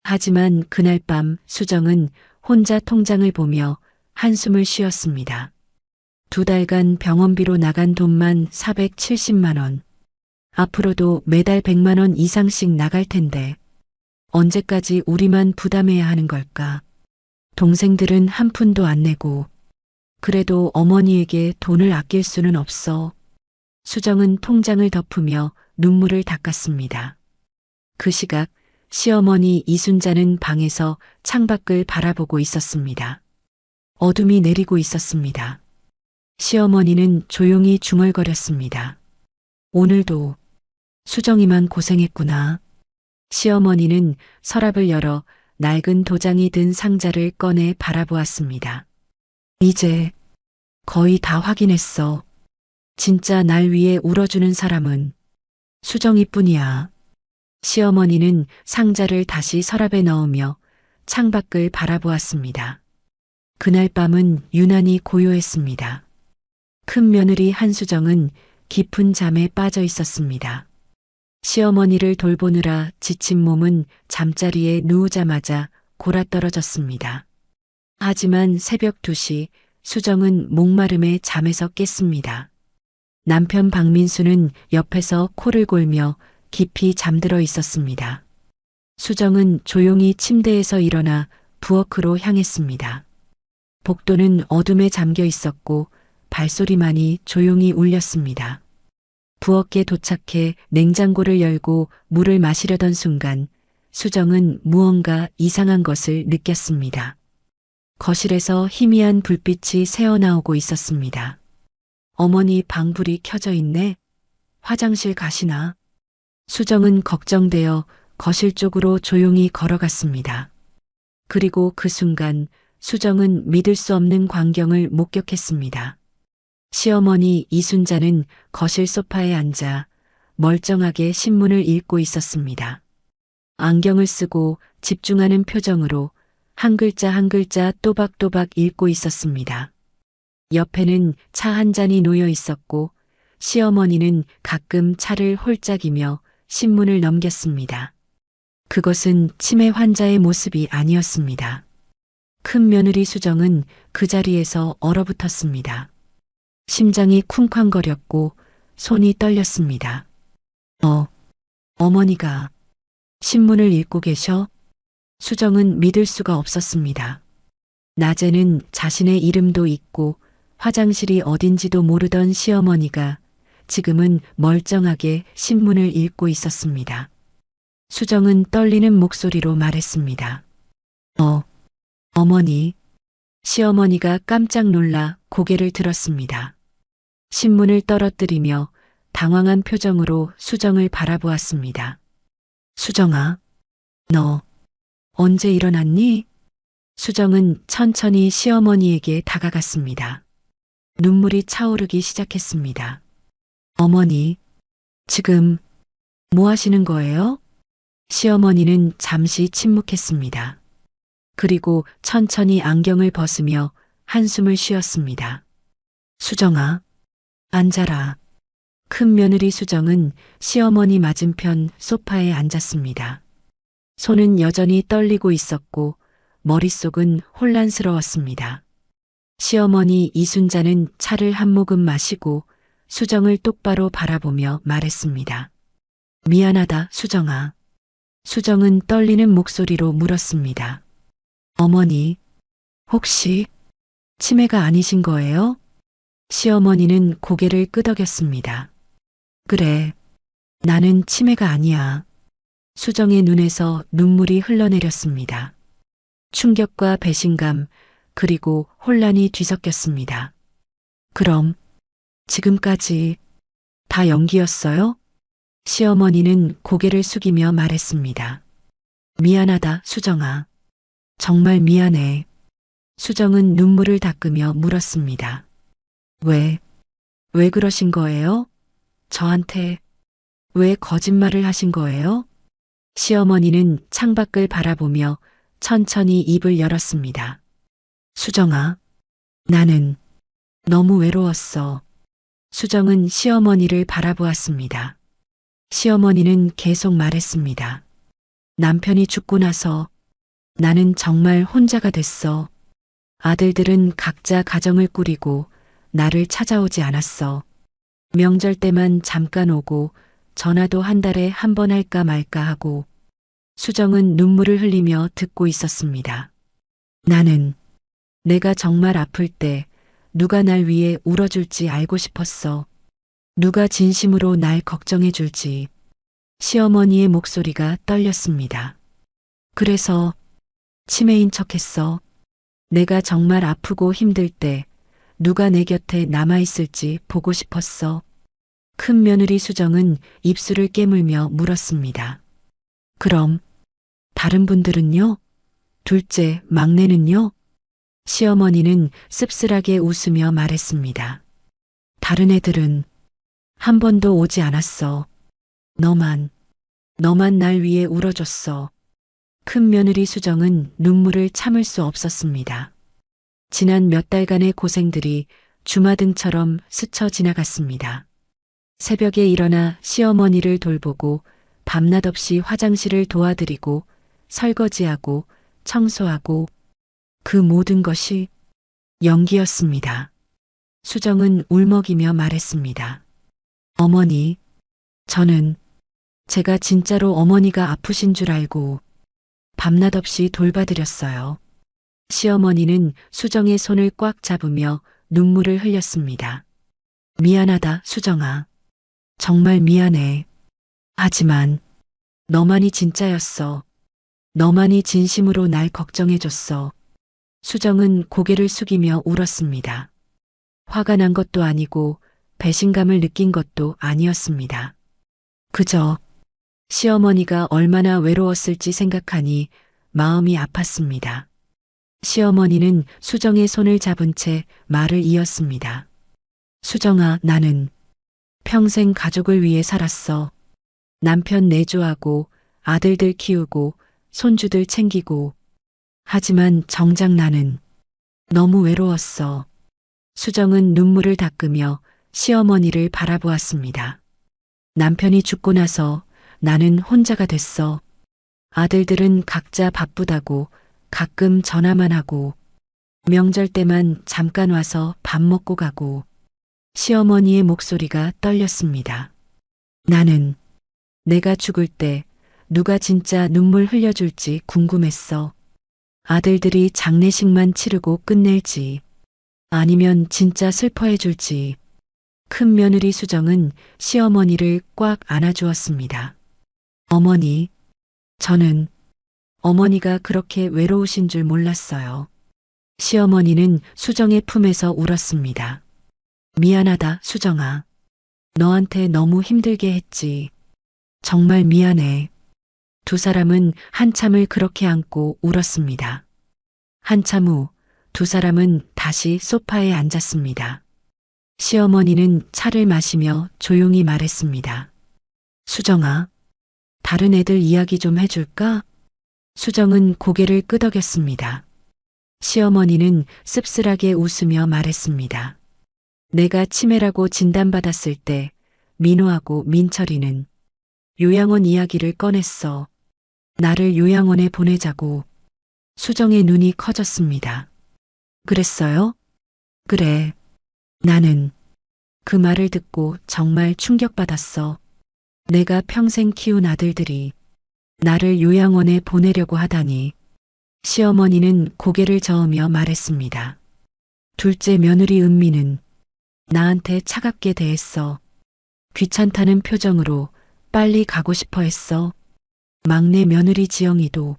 하지만 그날 밤 수정은 혼자 통장을 보며 한숨을 쉬었습니다. 2달간 병원비로 나간 돈만 470만 원. 앞으로도 매달 100만 원 이상씩 나갈 텐데 언제까지 우리만 부담해야 하는 걸까? 동생들은 한 푼도 안 내고 그래도 어머니에게 돈을 아낄 수는 없어. 수정은 통장을 덮으며 눈물을 닦았습니다. 그 시각 시어머니 이순자는 방에서 창밖을 바라보고 있었습니다. 어둠이 내리고 있었습니다. 시어머니는 조용히 중얼거렸습니다. 오늘도 수정이만 고생했구나. 시어머니는 서랍을 열어 낡은 도장이 든 상자를 꺼내 바라보았습니다. 이제 거의 다 확인했어. 진짜 날 위해 울어주는 사람은 수정이뿐이야. 시어머니는 상자를 다시 서랍에 넣으며 창밖을 바라보았습니다. 그날 밤은 유난히 고요했습니다. 큰 며느리 한수정은 깊은 잠에 빠져 있었습니다. 시어머니를 돌보느라 지친 몸은 잠자리에 누우자마자 골아떨어졌습니다. 하지만 새벽 2시 수정은 목마름에 잠에서 깼습니다. 남편 박민수는 옆에서 코를 골며 깊이 잠들어 있었습니다. 수정은 조용히 침대에서 일어나 부엌으로 향했습니다. 복도는 어둠에 잠겨 있었고 발소리만이 조용히 울렸습니다. 부엌에 도착해 냉장고를 열고 물을 마시려던 순간 수정은 무언가 이상한 것을 느꼈습니다. 거실에서 희미한 불빛이 새어나오고 있었습니다. 어머니 방불이 켜져 있네. 화장실 가시나? 수정은 걱정되어 거실 쪽으로 조용히 걸어갔습니다. 그리고 그 순간 수정은 믿을 수 없는 광경을 목격했습니다. 시어머니 이순자는 거실 소파에 앉아 멀쩡하게 신문을 읽고 있었습니다. 안경을 쓰고 집중하는 표정으로 한 글자 한 글자 또박또박 읽고 있었습니다. 옆에는 차 한 잔이 놓여 있었고 시어머니는 가끔 차를 홀짝이며 신문을 넘겼습니다. 그것은 치매 환자의 모습이 아니었습니다. 큰 며느리 수정은 그 자리에서 얼어붙었습니다. 심장이 쿵쾅거렸고 손이 떨렸습니다. 어머니가 신문을 읽고 계셔? 수정은 믿을 수가 없었습니다. 낮에는 자신의 이름도 잊고 화장실이 어딘지도 모르던 시어머니가 지금은 멀쩡하게 신문을 읽고 있었습니다. 수정은 떨리는 목소리로 말했습니다. 어머니. 시어머니가 깜짝 놀라 고개를 들었습니다. 신문을 떨어뜨리며 당황한 표정으로 수정을 바라보았습니다. 수정아, 너 언제 일어났니? 수정은 천천히 시어머니에게 다가갔습니다. 눈물이 차오르기 시작했습니다. 어머니, 지금 뭐 하시는 거예요? 시어머니는 잠시 침묵했습니다. 그리고 천천히 안경을 벗으며 한숨을 쉬었습니다. 수정아, 앉아라. 큰 며느리 수정은 시어머니 맞은편 소파에 앉았습니다. 손은 여전히 떨리고 있었고 머릿속은 혼란스러웠습니다. 시어머니 이순자는 차를 한 모금 마시고 수정을 똑바로 바라보며 말했습니다. 미안하다, 수정아. 수정은 떨리는 목소리로 물었습니다. 어머니, 혹시 치매가 아니신 거예요? 시어머니는 고개를 끄덕였습니다. 그래, 나는 치매가 아니야. 수정의 눈에서 눈물이 흘러내렸습니다. 충격과 배신감, 그리고 혼란이 뒤섞였습니다. 그럼 지금까지 다 연기였어요? 시어머니는 고개를 숙이며 말했습니다. 미안하다, 수정아. 정말 미안해. 수정은 눈물을 닦으며 물었습니다. 왜 그러신 거예요? 저한테 왜 거짓말을 하신 거예요? 시어머니는 창밖을 바라보며 천천히 입을 열었습니다. 수정아, 나는 너무 외로웠어. 수정은 시어머니를 바라보았습니다. 시어머니는 계속 말했습니다. 남편이 죽고 나서 나는 정말 혼자가 됐어. 아들들은 각자 가정을 꾸리고 나를 찾아오지 않았어. 명절 때만 잠깐 오고 전화도 한 달에 한 번 할까 말까 하고. 수정은 눈물을 흘리며 듣고 있었습니다. 나는 내가 정말 아플 때 누가 날 위해 울어줄지 알고 싶었어. 누가 진심으로 날 걱정해 줄지. 시어머니의 목소리가 떨렸습니다. 그래서 치매인 척했어. 내가 정말 아프고 힘들 때 누가 내 곁에 남아있을지 보고 싶었어. 큰 며느리 수정은 입술을 깨물며 물었습니다. 그럼 다른 분들은요? 둘째, 막내는요? 시어머니는 씁쓸하게 웃으며 말했습니다. 다른 애들은 한 번도 오지 않았어. 너만 날 위해 울어줬어. 큰 며느리 수정은 눈물을 참을 수 없었습니다. 지난 몇 달간의 고생들이 주마등처럼 스쳐 지나갔습니다. 새벽에 일어나 시어머니를 돌보고 밤낮 없이 화장실을 도와드리고 설거지하고 청소하고 그 모든 것이 연기였습니다. 수정은 울먹이며 말했습니다. 어머니, 저는 제가 진짜로 어머니가 아프신 줄 알고 밤낮 없이 돌봐드렸어요. 시어머니는 수정의 손을 꽉 잡으며 눈물을 흘렸습니다. 미안하다, 수정아. 정말 미안해. 하지만 너만이 진짜였어. 너만이 진심으로 날 걱정해줬어. 수정은 고개를 숙이며 울었습니다. 화가 난 것도 아니고 배신감을 느낀 것도 아니었습니다. 그저 시어머니가 얼마나 외로웠을지 생각하니 마음이 아팠습니다. 시어머니는 수정의 손을 잡은 채 말을 이었습니다. 수정아, 나는 평생 가족을 위해 살았어. 남편 내조하고 아들들 키우고 손주들 챙기고. 하지만 정작 나는 너무 외로웠어. 수정은 눈물을 닦으며 시어머니를 바라보았습니다. 남편이 죽고 나서 나는 혼자가 됐어. 아들들은 각자 바쁘다고 가끔 전화만 하고 명절 때만 잠깐 와서 밥 먹고 가고. 시어머니의 목소리가 떨렸습니다. 나는 내가 죽을 때 누가 진짜 눈물 흘려줄지 궁금했어. 아들들이 장례식만 치르고 끝낼지 아니면 진짜 슬퍼해 줄지. 큰 며느리 수정은 시어머니를 꽉 안아주었습니다. 어머니, 저는 어머니가 그렇게 외로우신 줄 몰랐어요. 시어머니는 수정의 품에서 울었습니다. 미안하다, 수정아. 너한테 너무 힘들게 했지. 정말 미안해. 두 사람은 한참을 그렇게 안고 울었습니다. 한참 후 두 사람은 다시 소파에 앉았습니다. 시어머니는 차를 마시며 조용히 말했습니다. 수정아, 다른 애들 이야기 좀 해줄까? 수정은 고개를 끄덕였습니다. 시어머니는 씁쓸하게 웃으며 말했습니다. 내가 치매라고 진단받았을 때 민호하고 민철이는 요양원 이야기를 꺼냈어. 나를 요양원에 보내자고. 수정의 눈이 커졌습니다. 그랬어요? 그래. 나는 그 말을 듣고 정말 충격받았어. 내가 평생 키운 아들들이 나를 요양원에 보내려고 하다니. 시어머니는 고개를 저으며 말했습니다. 둘째 며느리 은미는 나한테 차갑게 대했어. 귀찮다는 표정으로 빨리 가고 싶어 했어. 막내 며느리 지영이도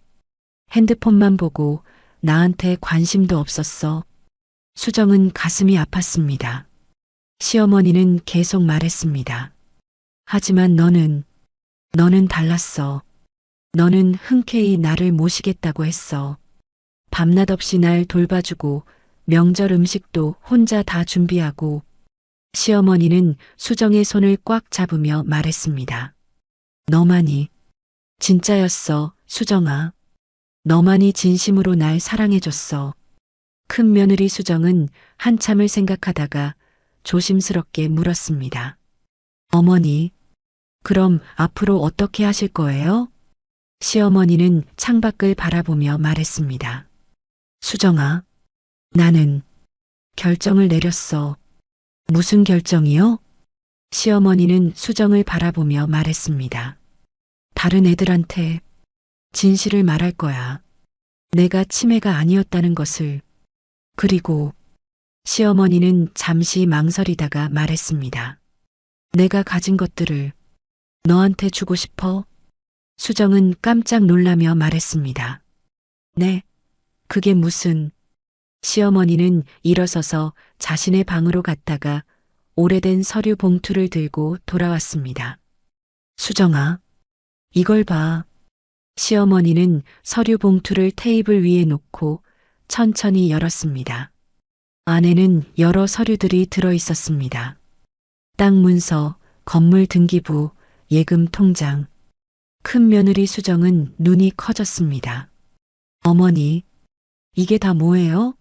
핸드폰만 보고 나한테 관심도 없었어. 수정은 가슴이 아팠습니다. 시어머니는 계속 말했습니다. 하지만 너는 달랐어. 너는 흔쾌히 나를 모시겠다고 했어. 밤낮 없이 날 돌봐주고 명절 음식도 혼자 다 준비하고. 시어머니는 수정의 손을 꽉 잡으며 말했습니다. 너만이 진짜였어, 수정아. 너만이 진심으로 날 사랑해줬어. 큰 며느리 수정은 한참을 생각하다가 조심스럽게 물었습니다. 어머니, 그럼 앞으로 어떻게 하실 거예요? 시어머니는 창밖을 바라보며 말했습니다. 수정아, 나는 결정을 내렸어. 무슨 결정이요? 시어머니는 수정을 바라보며 말했습니다. 다른 애들한테 진실을 말할 거야. 내가 치매가 아니었다는 것을. 그리고 시어머니는 잠시 망설이다가 말했습니다. 내가 가진 것들을 너한테 주고 싶어? 수정은 깜짝 놀라며 말했습니다. 네, 그게 무슨. 시어머니는 일어서서 자신의 방으로 갔다가 오래된 서류 봉투를 들고 돌아왔습니다. 수정아, 이걸 봐. 시어머니는 서류 봉투를 테이블 위에 놓고 천천히 열었습니다. 안에는 여러 서류들이 들어 있었습니다. 땅 문서, 건물 등기부, 예금 통장. 큰 며느리 수정은 눈이 커졌습니다. 어머니, 이게 다 뭐예요?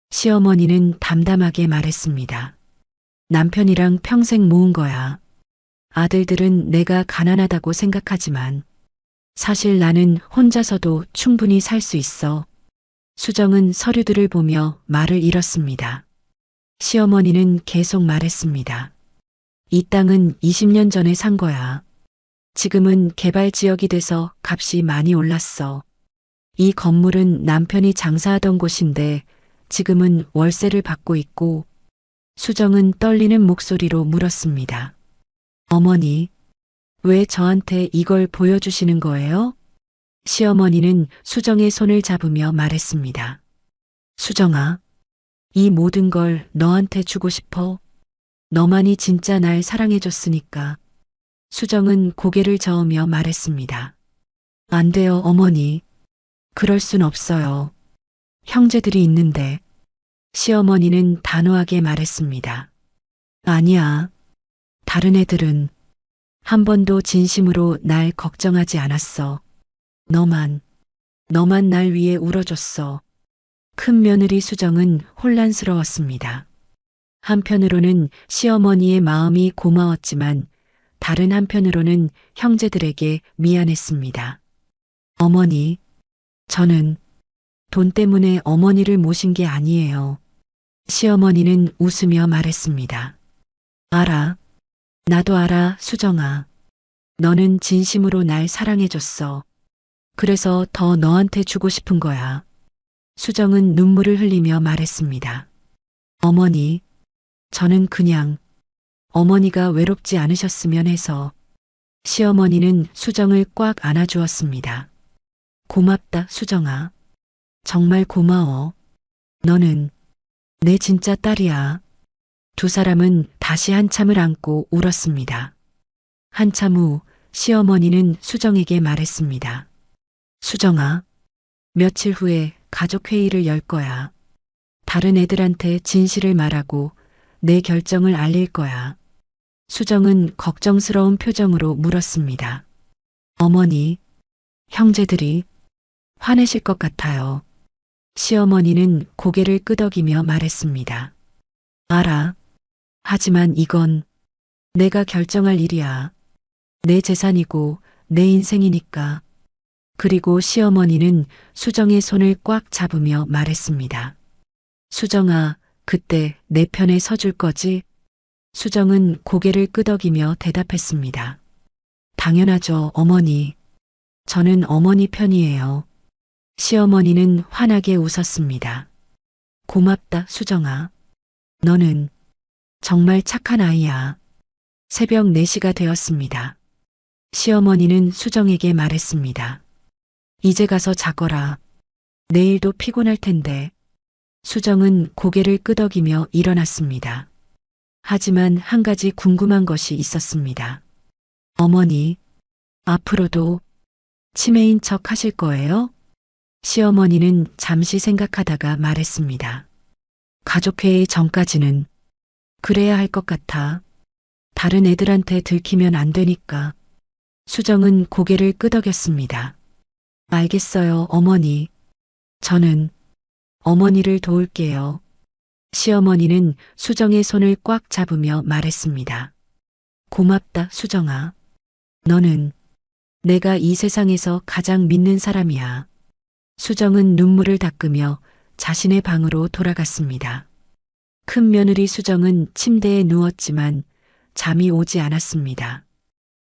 시어머니는 담담하게 말했습니다. 남편이랑 평생 모은 거야. 아들들은 내가 가난하다고 생각하지만 사실 나는 혼자서도 충분히 살 수 있어. 수정은 서류들을 보며 말을 잃었습니다. 시어머니는 계속 말했습니다. 이 땅은 20년 전에 산 거야. 지금은 개발 지역이 돼서 값이 많이 올랐어. 이 건물은 남편이 장사하던 곳인데 지금은 월세를 받고 있고. 수정은 떨리는 목소리로 물었습니다. 어머니, 왜 저한테 이걸 보여주시는 거예요? 시어머니는 수정의 손을 잡으며 말했습니다. 수정아, 이 모든 걸 너한테 주고 싶어. 너만이 진짜 날 사랑해줬으니까. 수정은 고개를 저으며 말했습니다. 안 돼요, 어머니. 그럴 순 없어요. 형제들이 있는데. 시어머니는 단호하게 말했습니다. 아니야. 다른 애들은 한 번도 진심으로 날 걱정하지 않았어. 너만 날 위해 울어줬어. 큰 며느리 수정은 혼란스러웠습니다. 한편으로는 시어머니의 마음이 고마웠지만 다른 한편으로는 형제들에게 미안했습니다. 어머니, 저는 돈 때문에 어머니를 모신 게 아니에요. 시어머니는 웃으며 말했습니다. 알아. 나도 알아, 수정아. 너는 진심으로 날 사랑해줬어. 그래서 더 너한테 주고 싶은 거야. 수정은 눈물을 흘리며 말했습니다. 어머니, 저는 그냥 어머니가 외롭지 않으셨으면 해서. 시어머니는 수정을 꽉 안아주었습니다. 고맙다, 수정아. 정말 고마워. 너는 내 진짜 딸이야. 두 사람은 다시 한참을 안고 울었습니다. 한참 후 시어머니는 수정에게 말했습니다. 수정아, 며칠 후에 가족회의를 열 거야. 다른 애들한테 진실을 말하고 내 결정을 알릴 거야. 수정은 걱정스러운 표정으로 물었습니다. 어머니, 형제들이 화내실 것 같아요. 시어머니는 고개를 끄덕이며 말했습니다. 알아. 하지만 이건 내가 결정할 일이야. 내 재산이고 내 인생이니까. 그리고 시어머니는 수정의 손을 꽉 잡으며 말했습니다. 수정아, 그때 내 편에 서줄 거지? 수정은 고개를 끄덕이며 대답했습니다. 당연하죠, 어머니. 저는 어머니 편이에요. 시어머니는 환하게 웃었습니다. 고맙다, 수정아. 너는 정말 착한 아이야. 새벽 4시가 되었습니다. 시어머니는 수정에게 말했습니다. 이제 가서 자거라. 내일도 피곤할 텐데. 수정은 고개를 끄덕이며 일어났습니다. 하지만 한 가지 궁금한 것이 있었습니다. 어머니, 앞으로도 치매인 척 하실 거예요? 시어머니는 잠시 생각하다가 말했습니다. 가족회의 전까지는 그래야 할 것 같아. 다른 애들한테 들키면 안 되니까. 수정은 고개를 끄덕였습니다. 알겠어요, 어머니. 저는 어머니를 도울게요. 시어머니는 수정의 손을 꽉 잡으며 말했습니다. 고맙다, 수정아. 너는 내가 이 세상에서 가장 믿는 사람이야. 수정은 눈물을 닦으며 자신의 방으로 돌아갔습니다. 큰 며느리 수정은 침대에 누웠지만 잠이 오지 않았습니다.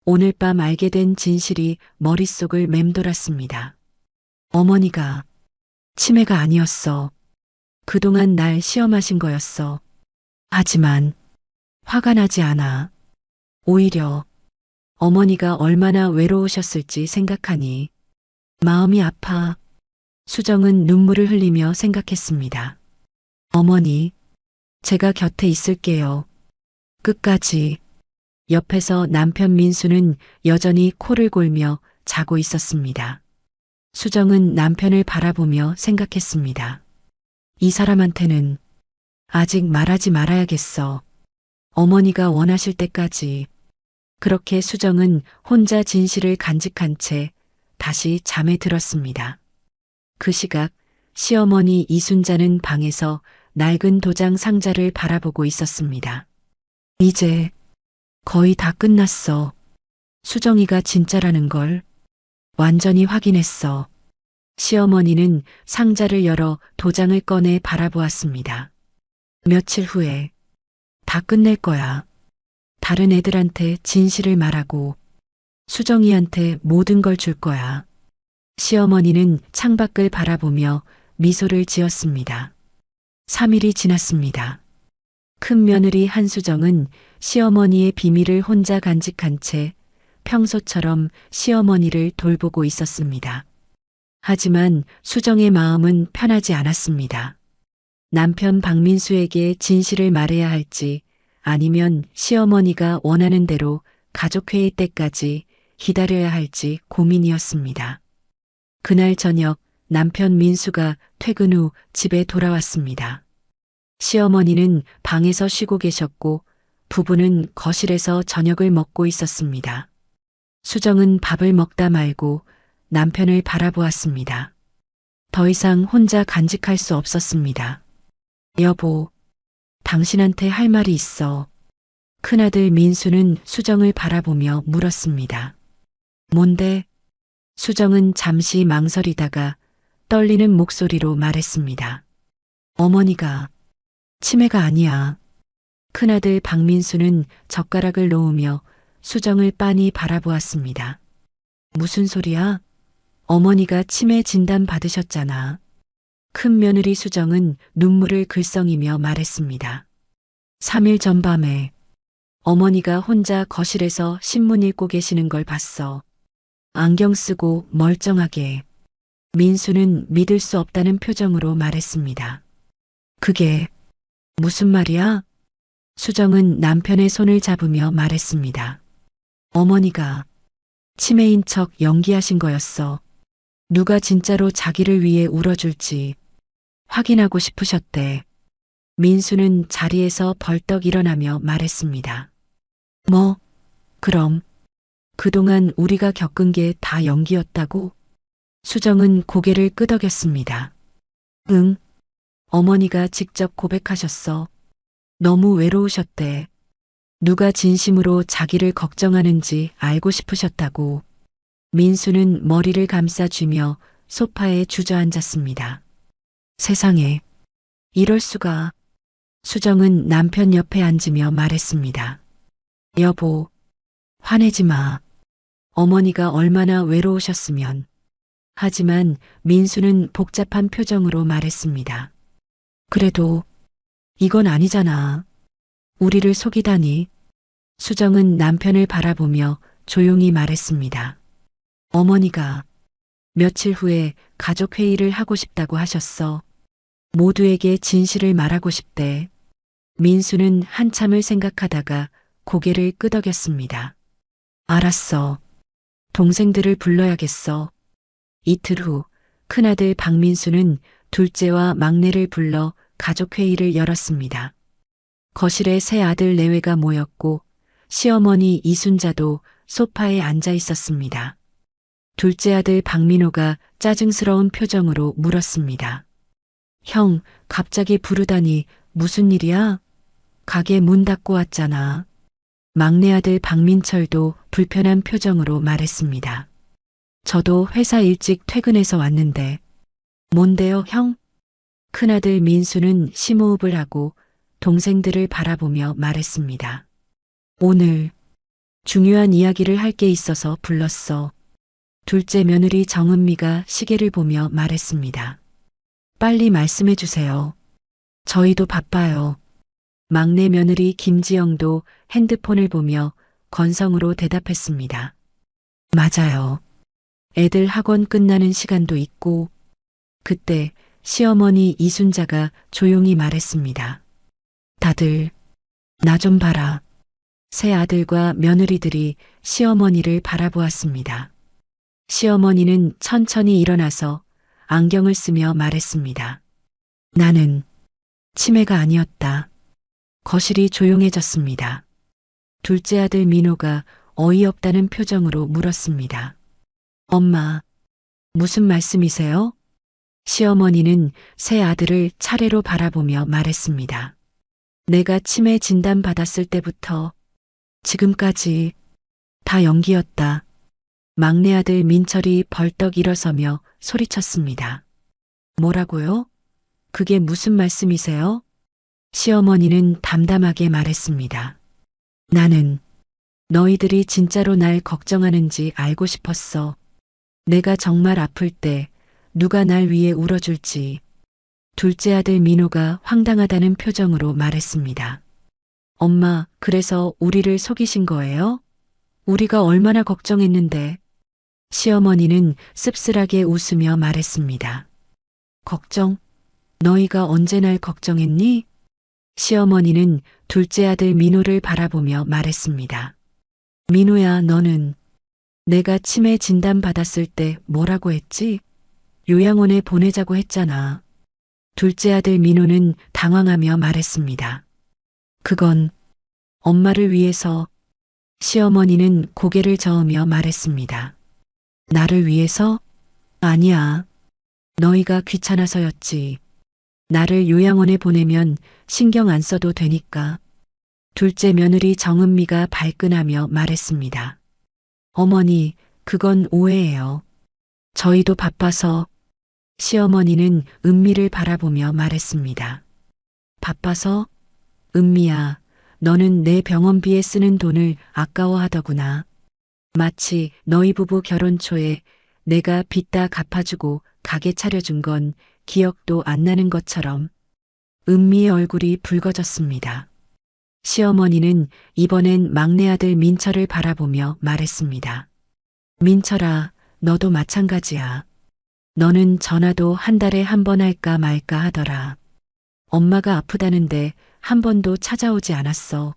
오늘 밤 알게 된 진실이 머릿속을 맴돌았습니다. 어머니가 치매가 아니었어. 그동안 날 시험하신 거였어. 하지만 화가 나지 않아. 오히려 어머니가 얼마나 외로우셨을지 생각하니 마음이 아파. 수정은 눈물을 흘리며 생각했습니다. 어머니, 제가 곁에 있을게요. 끝까지. 옆에서 남편 민수는 여전히 코를 골며 자고 있었습니다. 수정은 남편을 바라보며 생각했습니다. 이 사람한테는 아직 말하지 말아야겠어. 어머니가 원하실 때까지. 그렇게 수정은 혼자 진실을 간직한 채 다시 잠에 들었습니다. 그 시각 시어머니 이순자는 방에서 낡은 도장 상자를 바라보고 있었습니다. 이제 거의 다 끝났어. 수정이가 진짜라는 걸 완전히 확인했어. 시어머니는 상자를 열어 도장을 꺼내 바라보았습니다. 며칠 후에 다 끝낼 거야. 다른 애들한테 진실을 말하고 수정이한테 모든 걸 줄 거야. 시어머니는 창밖을 바라보며 미소를 지었습니다. 3일이 지났습니다. 큰 며느리 한수정은 시어머니의 비밀을 혼자 간직한 채 평소처럼 시어머니를 돌보고 있었습니다. 하지만 수정의 마음은 편하지 않았습니다. 남편 박민수에게 진실을 말해야 할지 아니면 시어머니가 원하는 대로 가족회의 때까지 기다려야 할지 고민이었습니다. 그날 저녁 남편 민수가 퇴근 후 집에 돌아왔습니다. 시어머니는 방에서 쉬고 계셨고 부부는 거실에서 저녁을 먹고 있었습니다. 수정은 밥을 먹다 말고 남편을 바라보았습니다. 더 이상 혼자 간직할 수 없었습니다. 여보, 당신한테 할 말이 있어. 큰아들 민수는 수정을 바라보며 물었습니다. 뭔데? 수정은 잠시 망설이다가 떨리는 목소리로 말했습니다. 어머니가 치매가 아니야. 큰아들 박민수는 젓가락을 놓으며 수정을 빤히 바라보았습니다. 무슨 소리야? 어머니가 치매 진단 받으셨잖아. 큰 며느리 수정은 눈물을 글썽이며 말했습니다. 3일 전 밤에 어머니가 혼자 거실에서 신문 읽고 계시는 걸 봤어. 안경 쓰고 멀쩡하게. 민수는 믿을 수 없다는 표정으로 말했습니다. 그게 무슨 말이야? 수정은 남편의 손을 잡으며 말했습니다. 어머니가 치매인 척 연기하신 거였어. 누가 진짜로 자기를 위해 울어줄지 확인하고 싶으셨대. 민수는 자리에서 벌떡 일어나며 말했습니다. 뭐, 그럼 그동안 우리가 겪은 게 다 연기였다고? 수정은 고개를 끄덕였습니다. 응, 어머니가 직접 고백하셨어. 너무 외로우셨대. 누가 진심으로 자기를 걱정하는지 알고 싶으셨다고. 민수는 머리를 감싸쥐며 소파에 주저앉았습니다. 세상에, 이럴 수가. 수정은 남편 옆에 앉으며 말했습니다. 여보, 화내지 마. 어머니가 얼마나 외로우셨으면. 하지만 민수는 복잡한 표정으로 말했습니다. 그래도 이건 아니잖아. 우리를 속이다니. 수정은 남편을 바라보며 조용히 말했습니다. 어머니가 며칠 후에 가족회의를 하고 싶다고 하셨어. 모두에게 진실을 말하고 싶대. 민수는 한참을 생각하다가 고개를 끄덕였습니다. 알았어. 동생들을 불러야겠어. 이틀 후 큰아들 박민수는 둘째와 막내를 불러 가족회의를 열었습니다. 거실에 세 아들 내외가 모였고 시어머니 이순자도 소파에 앉아 있었습니다. 둘째 아들 박민호가 짜증스러운 표정으로 물었습니다. 형, 갑자기 부르다니 무슨 일이야? 가게 문 닫고 왔잖아. 막내 아들 박민철도 불편한 표정으로 말했습니다. 저도 회사 일찍 퇴근해서 왔는데. 뭔데요, 형? 큰아들 민수는 심호흡을 하고 동생들을 바라보며 말했습니다. 오늘 중요한 이야기를 할 게 있어서 불렀어. 둘째 며느리 정은미가 시계를 보며 말했습니다. 빨리 말씀해 주세요. 저희도 바빠요. 막내 며느리 김지영도 핸드폰을 보며 건성으로 대답했습니다. 맞아요. 애들 학원 끝나는 시간도 있고. 그때 시어머니 이순자가 조용히 말했습니다. 다들 나 좀 봐라. 새 아들과 며느리들이 시어머니를 바라보았습니다. 시어머니는 천천히 일어나서 안경을 쓰며 말했습니다. 나는 치매가 아니었다. 거실이 조용해졌습니다. 둘째 아들 민호가 어이없다는 표정으로 물었습니다. 엄마, 무슨 말씀이세요? 시어머니는 새 아들을 차례로 바라보며 말했습니다. 내가 치매 진단 받았을 때부터 지금까지 다 연기였다. 막내 아들 민철이 벌떡 일어서며 소리쳤습니다. 뭐라고요? 그게 무슨 말씀이세요? 시어머니는 담담하게 말했습니다. 나는 너희들이 진짜로 날 걱정하는지 알고 싶었어. 내가 정말 아플 때 누가 날 위해 울어줄지. 둘째 아들 민호가 황당하다는 표정으로 말했습니다. 엄마, 그래서 우리를 속이신 거예요? 우리가 얼마나 걱정했는데. 시어머니는 씁쓸하게 웃으며 말했습니다. 걱정? 너희가 언제 날 걱정했니? 시어머니는 둘째 아들 민호를 바라보며 말했습니다. 민호야, 너는 내가 치매 진단 받았을 때 뭐라고 했지? 요양원에 보내자고 했잖아. 둘째 아들 민호는 당황하며 말했습니다. 그건 엄마를 위해서. 시어머니는 고개를 저으며 말했습니다. 나를 위해서? 아니야. 너희가 귀찮아서였지. 나를 요양원에 보내면 신경 안 써도 되니까. 둘째 며느리 정은미가 발끈하며 말했습니다. 어머니, 그건 오해예요. 저희도 바빠서. 시어머니는 은미를 바라보며 말했습니다. 바빠서? 은미야, 너는 내 병원비에 쓰는 돈을 아까워하더구나. 마치 너희 부부 결혼 초에 내가 빚 다 갚아주고 가게 차려준 건 기억도 안 나는 것처럼. 은미의 얼굴이 붉어졌습니다. 시어머니는 이번엔 막내 아들 민철을 바라보며 말했습니다. 민철아, 너도 마찬가지야. 너는 전화도 한 달에 한 번 할까 말까 하더라. 엄마가 아프다는데 한 번도 찾아오지 않았어.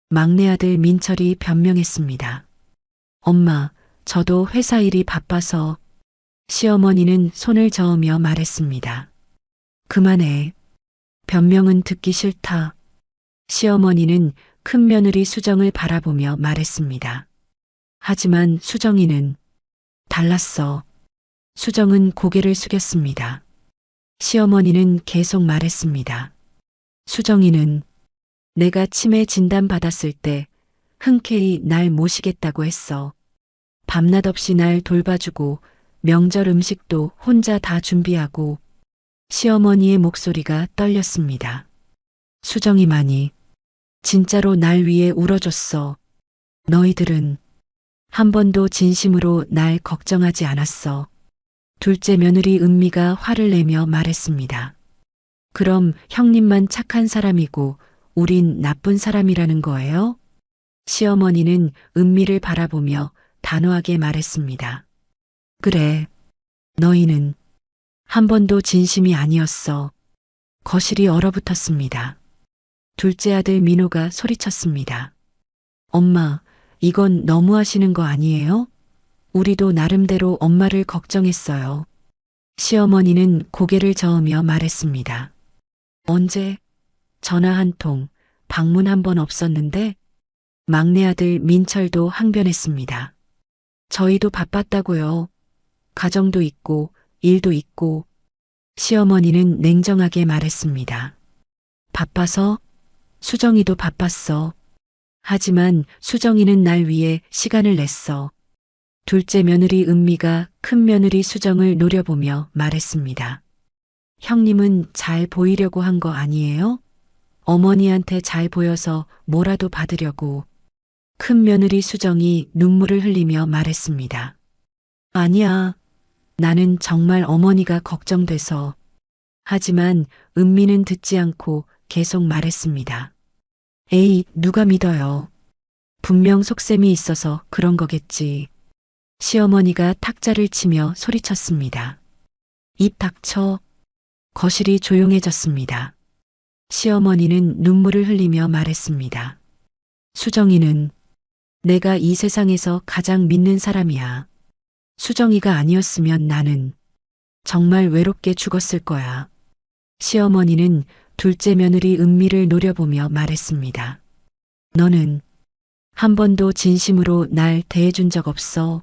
막내 아들 민철이 변명했습니다. 엄마, 저도 회사 일이 바빠서. 시어머니는 손을 저으며 말했습니다. 그만해. 변명은 듣기 싫다. 시어머니는 큰 며느리 수정을 바라보며 말했습니다. 하지만 수정이는 달랐어. 수정은 고개를 숙였습니다. 시어머니는 계속 말했습니다. 수정이는 내가 치매 진단 받았을 때 흔쾌히 날 모시겠다고 했어. 밤낮 없이 날 돌봐주고 명절 음식도 혼자 다 준비하고. 시어머니의 목소리가 떨렸습니다. 수정이만이 진짜로 날 위해 울어줬어. 너희들은 한 번도 진심으로 날 걱정하지 않았어. 둘째 며느리 은미가 화를 내며 말했습니다. 그럼 형님만 착한 사람이고 우린 나쁜 사람이라는 거예요? 시어머니는 은미를 바라보며 단호하게 말했습니다. 그래, 너희는 한 번도 진심이 아니었어. 거실이 얼어붙었습니다. 둘째 아들 민호가 소리쳤습니다. 엄마, 이건 너무하시는 거 아니에요? 우리도 나름대로 엄마를 걱정했어요. 시어머니는 고개를 저으며 말했습니다. 언제? 전화 한 통, 방문 한 번 없었는데? 막내 아들 민철도 항변했습니다. 저희도 바빴다고요. 가정도 있고 일도 있고. 시어머니는 냉정하게 말했습니다. 바빠서? 수정이도 바빴어. 하지만 수정이는 날 위해 시간을 냈어. 둘째 며느리 은미가 큰 며느리 수정을 노려보며 말했습니다. 형님은 잘 보이려고 한 거 아니에요? 어머니한테 잘 보여서 뭐라도 받으려고. 큰 며느리 수정이 눈물을 흘리며 말했습니다. 아니야. 나는 정말 어머니가 걱정돼서. 하지만 은미는 듣지 않고 계속 말했습니다. 에이, 누가 믿어요. 분명 속셈이 있어서 그런 거겠지. 시어머니가 탁자를 치며 소리쳤습니다. 입 닥쳐. 거실이 조용해졌습니다. 시어머니는 눈물을 흘리며 말했습니다. 수정이는 내가 이 세상에서 가장 믿는 사람이야. 수정이가 아니었으면 나는 정말 외롭게 죽었을 거야. 시어머니는 둘째 며느리 은미를 노려보며 말했습니다. 너는 한 번도 진심으로 날 대해준 적 없어.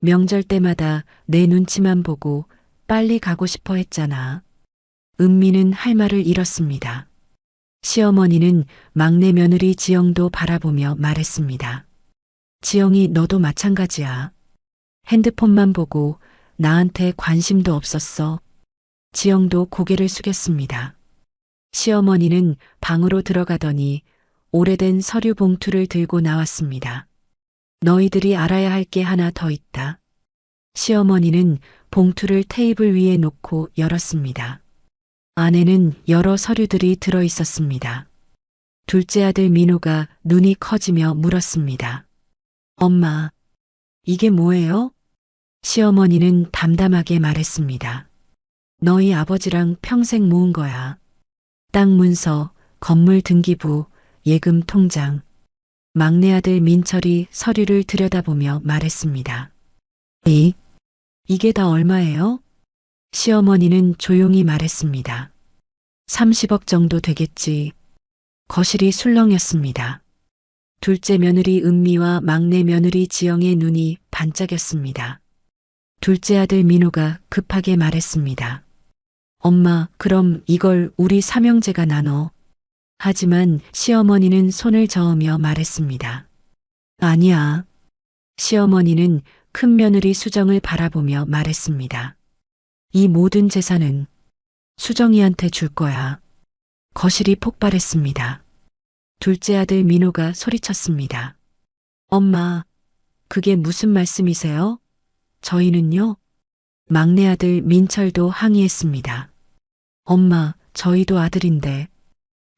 명절 때마다 내 눈치만 보고 빨리 가고 싶어 했잖아. 은미는 할 말을 잃었습니다. 시어머니는 막내 며느리 지영도 바라보며 말했습니다. 지영이 너도 마찬가지야. 핸드폰만 보고 나한테 관심도 없었어. 지영도 고개를 숙였습니다. 시어머니는 방으로 들어가더니 오래된 서류 봉투를 들고 나왔습니다. 너희들이 알아야 할 게 하나 더 있다. 시어머니는 봉투를 테이블 위에 놓고 열었습니다. 안에는 여러 서류들이 들어 있었습니다. 둘째 아들 민호가 눈이 커지며 물었습니다. 엄마, 이게 뭐예요? 시어머니는 담담하게 말했습니다. 너희 아버지랑 평생 모은 거야. 땅 문서, 건물 등기부, 예금 통장. 막내 아들 민철이 서류를 들여다보며 말했습니다. 이게 다 얼마예요? 시어머니는 조용히 말했습니다. 30억 정도 되겠지. 거실이 술렁였습니다. 둘째 며느리 은미와 막내 며느리 지영의 눈이 반짝였습니다. 둘째 아들 민호가 급하게 말했습니다. 엄마, 그럼 이걸 우리 삼형제가 나눠. 하지만 시어머니는 손을 저으며 말했습니다. 아니야. 시어머니는 큰 며느리 수정을 바라보며 말했습니다. 이 모든 재산은 수정이한테 줄 거야. 거실이 폭발했습니다. 둘째 아들 민호가 소리쳤습니다. 엄마, 그게 무슨 말씀이세요? 저희는요? 막내 아들 민철도 항의했습니다. 엄마, 저희도 아들인데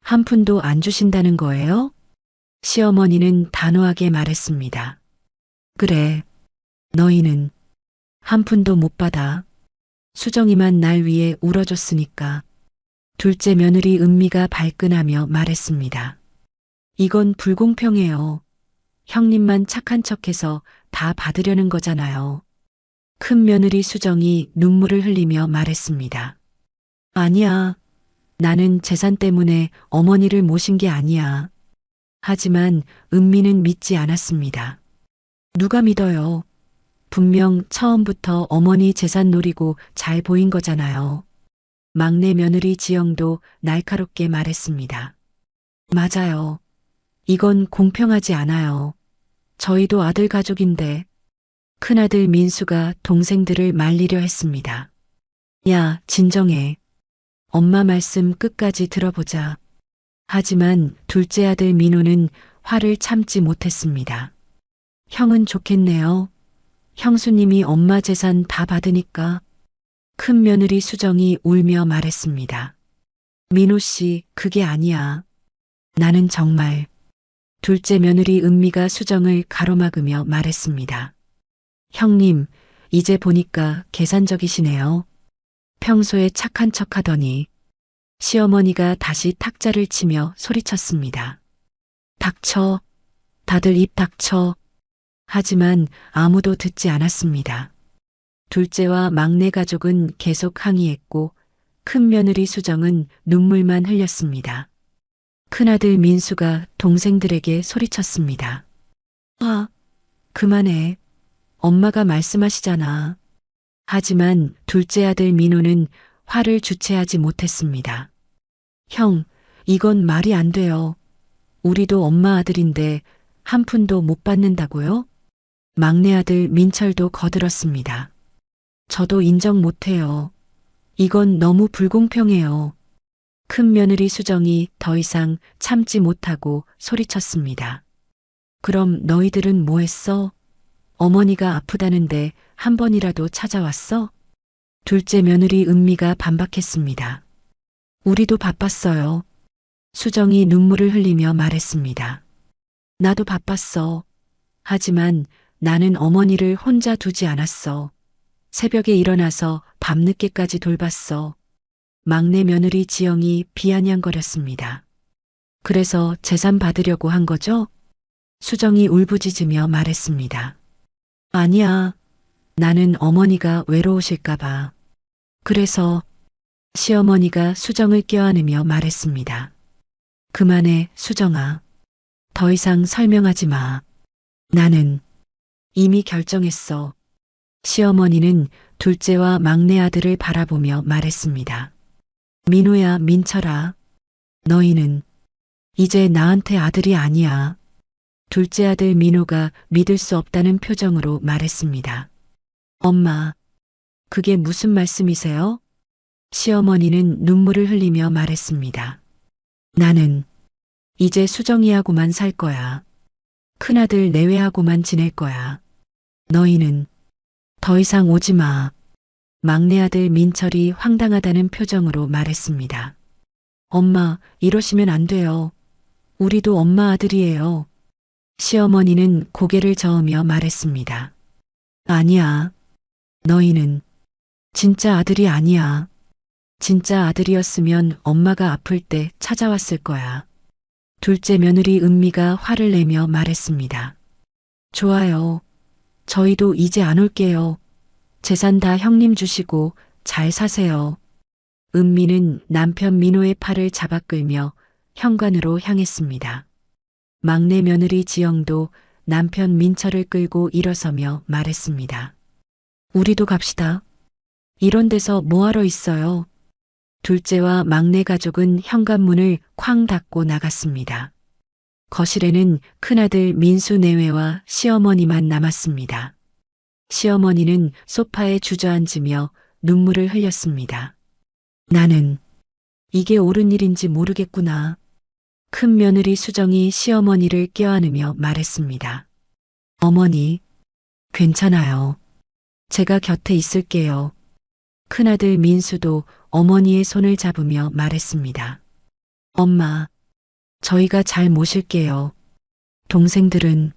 한 푼도 안 주신다는 거예요? 시어머니는 단호하게 말했습니다. 그래, 너희는 한 푼도 못 받아. 수정이만 날 위해 울어줬으니까. 둘째 며느리 은미가 발끈하며 말했습니다. 이건 불공평해요. 형님만 착한 척해서 다 받으려는 거잖아요. 큰 며느리 수정이 눈물을 흘리며 말했습니다. 아니야. 나는 재산 때문에 어머니를 모신 게 아니야. 하지만 은미는 믿지 않았습니다. 누가 믿어요? 분명 처음부터 어머니 재산 노리고 잘 보인 거잖아요. 막내 며느리 지영도 날카롭게 말했습니다. 맞아요. 이건 공평하지 않아요. 저희도 아들 가족인데. 큰아들 민수가 동생들을 말리려 했습니다. 야, 진정해. 엄마 말씀 끝까지 들어보자. 하지만 둘째 아들 민호는 화를 참지 못했습니다. 형은 좋겠네요. 형수님이 엄마 재산 다 받으니까. 큰 며느리 수정이 울며 말했습니다. 민호 씨, 그게 아니야. 나는 정말. 둘째 며느리 은미가 수정을 가로막으며 말했습니다. 형님, 이제 보니까 계산적이시네요. 평소에 착한 척하더니. 시어머니가 다시 탁자를 치며 소리쳤습니다. 닥쳐. 다들 입 닥쳐. 하지만 아무도 듣지 않았습니다. 둘째와 막내 가족은 계속 항의했고 큰 며느리 수정은 눈물만 흘렸습니다. 큰아들 민수가 동생들에게 소리쳤습니다. 아, 그만해. 엄마가 말씀하시잖아. 하지만 둘째 아들 민호는 화를 주체하지 못했습니다. 형, 이건 말이 안 돼요. 우리도 엄마 아들인데 한 푼도 못 받는다고요? 막내 아들 민철도 거들었습니다. 저도 인정 못해요. 이건 너무 불공평해요. 큰 며느리 수정이 더 이상 참지 못하고 소리쳤습니다. 그럼 너희들은 뭐 했어? 어머니가 아프다는데 한 번이라도 찾아왔어? 둘째 며느리 은미가 반박했습니다. 우리도 바빴어요. 수정이 눈물을 흘리며 말했습니다. 나도 바빴어. 하지만 나는 어머니를 혼자 두지 않았어. 새벽에 일어나서 밤늦게까지 돌봤어. 막내 며느리 지영이 비아냥거렸습니다. 그래서 재산 받으려고 한 거죠? 수정이 울부짖으며 말했습니다. 아니야. 나는 어머니가 외로우실까봐. 그래서 시어머니가 수정을 껴안으며 말했습니다. 그만해, 수정아. 더 이상 설명하지 마. 나는 이미 결정했어. 시어머니는 둘째와 막내 아들을 바라보며 말했습니다. 민호야, 민철아. 너희는 이제 나한테 아들이 아니야. 둘째 아들 민호가 믿을 수 없다는 표정으로 말했습니다. 엄마, 그게 무슨 말씀이세요? 시어머니는 눈물을 흘리며 말했습니다. 나는 이제 수정이하고만 살 거야. 큰아들 내외하고만 지낼 거야. 너희는 더 이상 오지 마. 막내 아들 민철이 황당하다는 표정으로 말했습니다. 엄마, 이러시면 안 돼요. 우리도 엄마 아들이에요. 시어머니는 고개를 저으며 말했습니다. 아니야. 너희는 진짜 아들이 아니야. 진짜 아들이었으면 엄마가 아플 때 찾아왔을 거야. 둘째 며느리 은미가 화를 내며 말했습니다. 좋아요. 저희도 이제 안 올게요. 재산 다 형님 주시고 잘 사세요. 은미는 남편 민호의 팔을 잡아 끌며 현관으로 향했습니다. 막내 며느리 지영도 남편 민철을 끌고 일어서며 말했습니다. 우리도 갑시다. 이런 데서 뭐하러 있어요? 둘째와 막내 가족은 현관문을 쾅 닫고 나갔습니다. 거실에는 큰아들 민수 내외와 시어머니만 남았습니다. 시어머니는 소파에 주저앉으며 눈물을 흘렸습니다. 나는 이게 옳은 일인지 모르겠구나. 큰 며느리 수정이 시어머니를 껴안으며 말했습니다. 어머니, 괜찮아요. 제가 곁에 있을게요. 큰아들 민수도 어머니의 손을 잡으며 말했습니다. 엄마, 저희가 잘 모실게요. 동생들은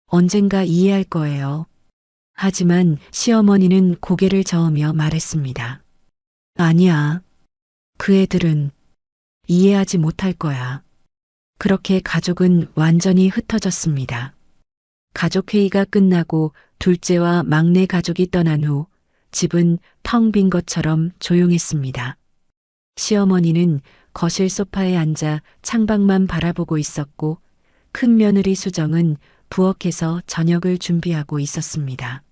언젠가 이해할 거예요. 하지만 시어머니는 고개를 저으며 말했습니다. 아니야. 그 애들은 이해하지 못할 거야. 그렇게 가족은 완전히 흩어졌습니다. 가족회의가 끝나고 둘째와 막내 가족이 떠난 후 집은 텅 빈 것처럼 조용했습니다. 시어머니는 거실 소파에 앉아 창밖만 바라보고 있었고 큰 며느리 수정은 부엌에서 저녁을 준비하고 있었습니다.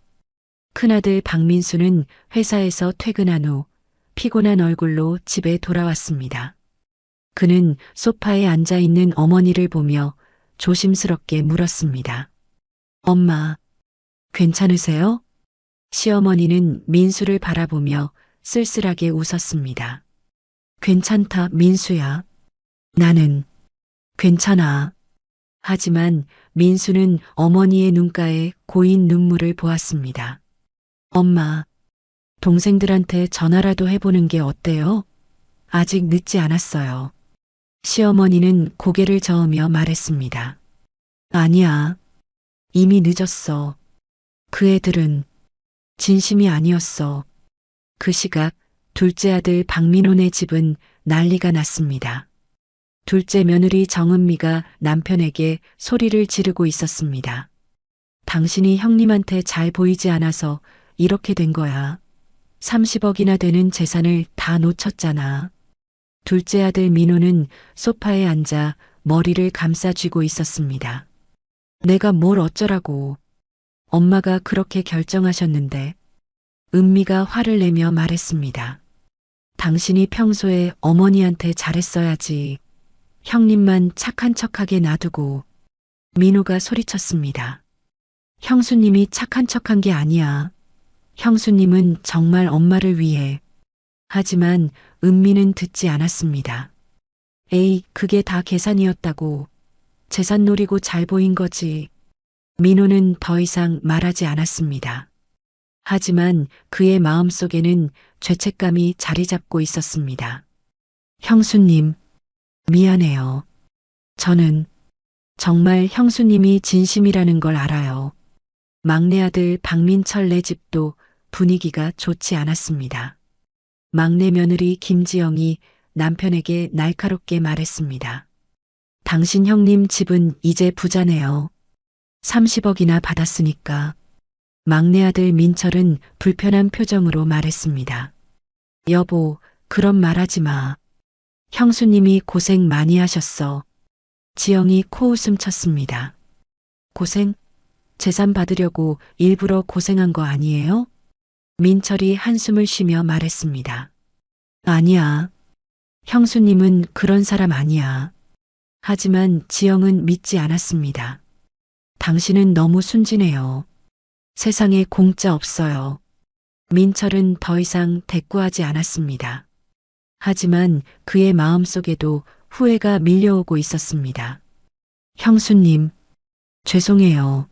큰아들 박민수는 회사에서 퇴근한 후 피곤한 얼굴로 집에 돌아왔습니다. 그는 소파에 앉아 있는 어머니를 보며 조심스럽게 물었습니다. 엄마, 괜찮으세요? 시어머니는 민수를 바라보며 쓸쓸하게 웃었습니다. 괜찮다, 민수야. 나는 괜찮아. 하지만 민수는 어머니의 눈가에 고인 눈물을 보았습니다. 엄마, 동생들한테 전화라도 해보는 게 어때요? 아직 늦지 않았어요. 시어머니는 고개를 저으며 말했습니다. 아니야. 이미 늦었어. 그 애들은 진심이 아니었어. 그 시각 둘째 아들 박민호네 집은 난리가 났습니다. 둘째 며느리 정은미가 남편에게 소리를 지르고 있었습니다. 당신이 형님한테 잘 보이지 않아서 이렇게 된 거야. 30억이나 되는 재산을 다 놓쳤잖아. 둘째 아들 민호는 소파에 앉아 머리를 감싸 쥐고 있었습니다. 내가 뭘 어쩌라고. 엄마가 그렇게 결정하셨는데. 은미가 화를 내며 말했습니다. 당신이 평소에 어머니한테 잘했어야지. 형님만 착한 척하게 놔두고. 민호가 소리쳤습니다. 형수님이 착한 척한 게 아니야. 형수님은 정말 엄마를 위해. 하지만 은미는 듣지 않았습니다. 에이, 그게 다 계산이었다고. 재산 노리고 잘 보인 거지. 민호는 더 이상 말하지 않았습니다. 하지만 그의 마음속에는 죄책감이 자리 잡고 있었습니다. 형수님, 미안해요. 저는 정말 형수님이 진심이라는 걸 알아요. 막내 아들 박민철네 집도 분위기가 좋지 않았습니다. 막내 며느리 김지영이 남편에게 날카롭게 말했습니다. 당신 형님 집은 이제 부자네요. 30억이나 받았으니까. 막내 아들 민철은 불편한 표정으로 말했습니다. 여보, 그런 말 하지 마. 형수님이 고생 많이 하셨어. 지영이 코웃음 쳤습니다. 고생? 재산 받으려고 일부러 고생한 거 아니에요? 민철이 한숨을 쉬며 말했습니다. 아니야. 형수님은 그런 사람 아니야. 하지만 지영은 믿지 않았습니다. 당신은 너무 순진해요. 세상에 공짜 없어요. 민철은 더 이상 대꾸하지 않았습니다. 하지만 그의 마음속에도 후회가 밀려오고 있었습니다. 형수님, 죄송해요.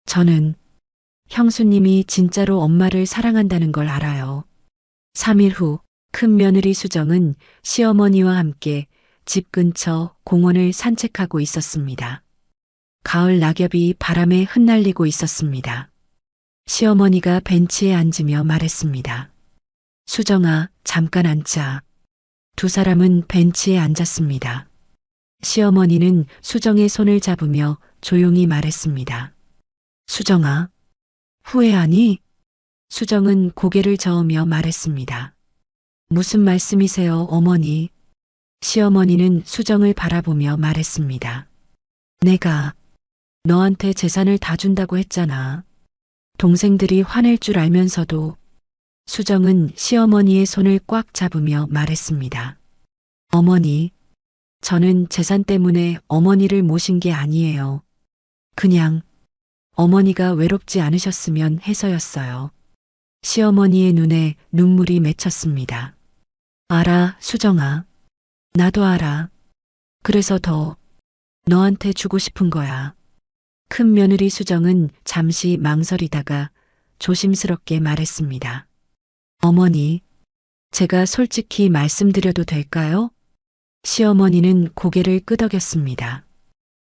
저는 형수님이 진짜로 엄마를 사랑한다는 걸 알아요. 3일 후 큰 며느리 수정은 시어머니와 함께 집 근처 공원을 산책하고 있었습니다. 가을 낙엽이 바람에 흩날리고 있었습니다. 시어머니가 벤치에 앉으며 말했습니다. 수정아, 잠깐 앉자. 두 사람은 벤치에 앉았습니다. 시어머니는 수정의 손을 잡으며 조용히 말했습니다. 수정아, 후회하니? 수정은 고개를 저으며 말했습니다. 무슨 말씀이세요, 어머니? 시어머니는 수정을 바라보며 말했습니다. 내가 너한테 재산을 다 준다고 했잖아. 동생들이 화낼 줄 알면서도. 수정은 시어머니의 손을 꽉 잡으며 말했습니다. 어머니, 저는 재산 때문에 어머니를 모신 게 아니에요. 그냥 어머니가 외롭지 않으셨으면 해서였어요. 시어머니의 눈에 눈물이 맺혔습니다. 알아, 수정아. 나도 알아. 그래서 더 너한테 주고 싶은 거야. 큰 며느리 수정은 잠시 망설이다가 조심스럽게 말했습니다. 어머니, 제가 솔직히 말씀드려도 될까요? 시어머니는 고개를 끄덕였습니다.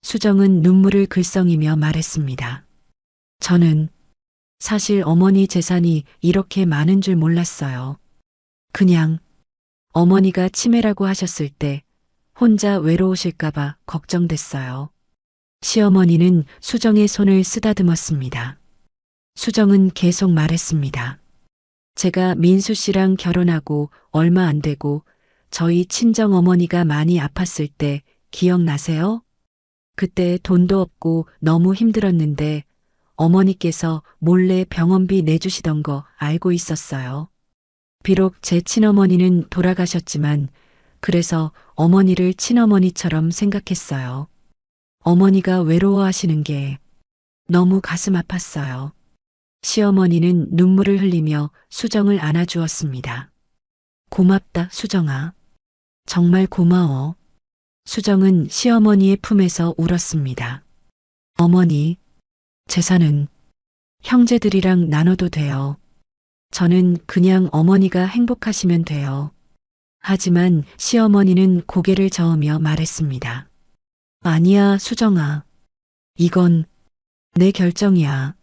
수정은 눈물을 글썽이며 말했습니다. 저는 사실 어머니 재산이 이렇게 많은 줄 몰랐어요. 그냥 어머니가 치매라고 하셨을 때 혼자 외로우실까봐 걱정됐어요. 시어머니는 수정의 손을 쓰다듬었습니다. 수정은 계속 말했습니다. 제가 민수 씨랑 결혼하고 얼마 안 되고 저희 친정 어머니가 많이 아팠을 때 기억나세요? 그때 돈도 없고 너무 힘들었는데 어머니께서 몰래 병원비 내주시던 거 알고 있었어요. 비록 제 친어머니는 돌아가셨지만 그래서 어머니를 친어머니처럼 생각했어요. 어머니가 외로워하시는 게 너무 가슴 아팠어요. 시어머니는 눈물을 흘리며 수정을 안아주었습니다. 고맙다, 수정아. 정말 고마워. 수정은 시어머니의 품에서 울었습니다. 어머니, 재산은 형제들이랑 나눠도 돼요. 저는 그냥 어머니가 행복하시면 돼요. 하지만 시어머니는 고개를 저으며 말했습니다. 아니야, 수정아. 이건 내 결정이야.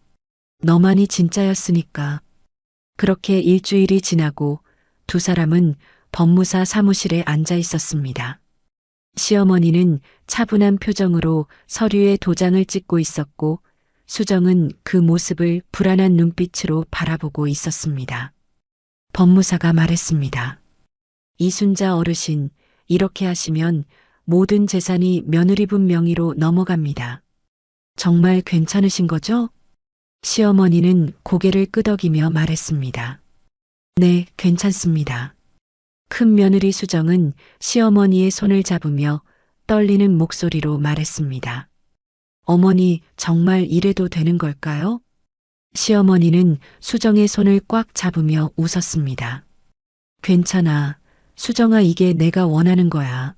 너만이 진짜였으니까. 그렇게 일주일이 지나고 두 사람은 법무사 사무실에 앉아 있었습니다. 시어머니는 차분한 표정으로 서류에 도장을 찍고 있었고 수정은 그 모습을 불안한 눈빛으로 바라보고 있었습니다. 법무사가 말했습니다. 이순자 어르신, 이렇게 하시면 모든 재산이 며느리분 명의로 넘어갑니다. 정말 괜찮으신 거죠? 시어머니는 고개를 끄덕이며 말했습니다. 네, 괜찮습니다. 큰 며느리 수정은 시어머니의 손을 잡으며 떨리는 목소리로 말했습니다. 어머니, 정말 이래도 되는 걸까요? 시어머니는 수정의 손을 꽉 잡으며 웃었습니다. 괜찮아. 수정아, 이게 내가 원하는 거야.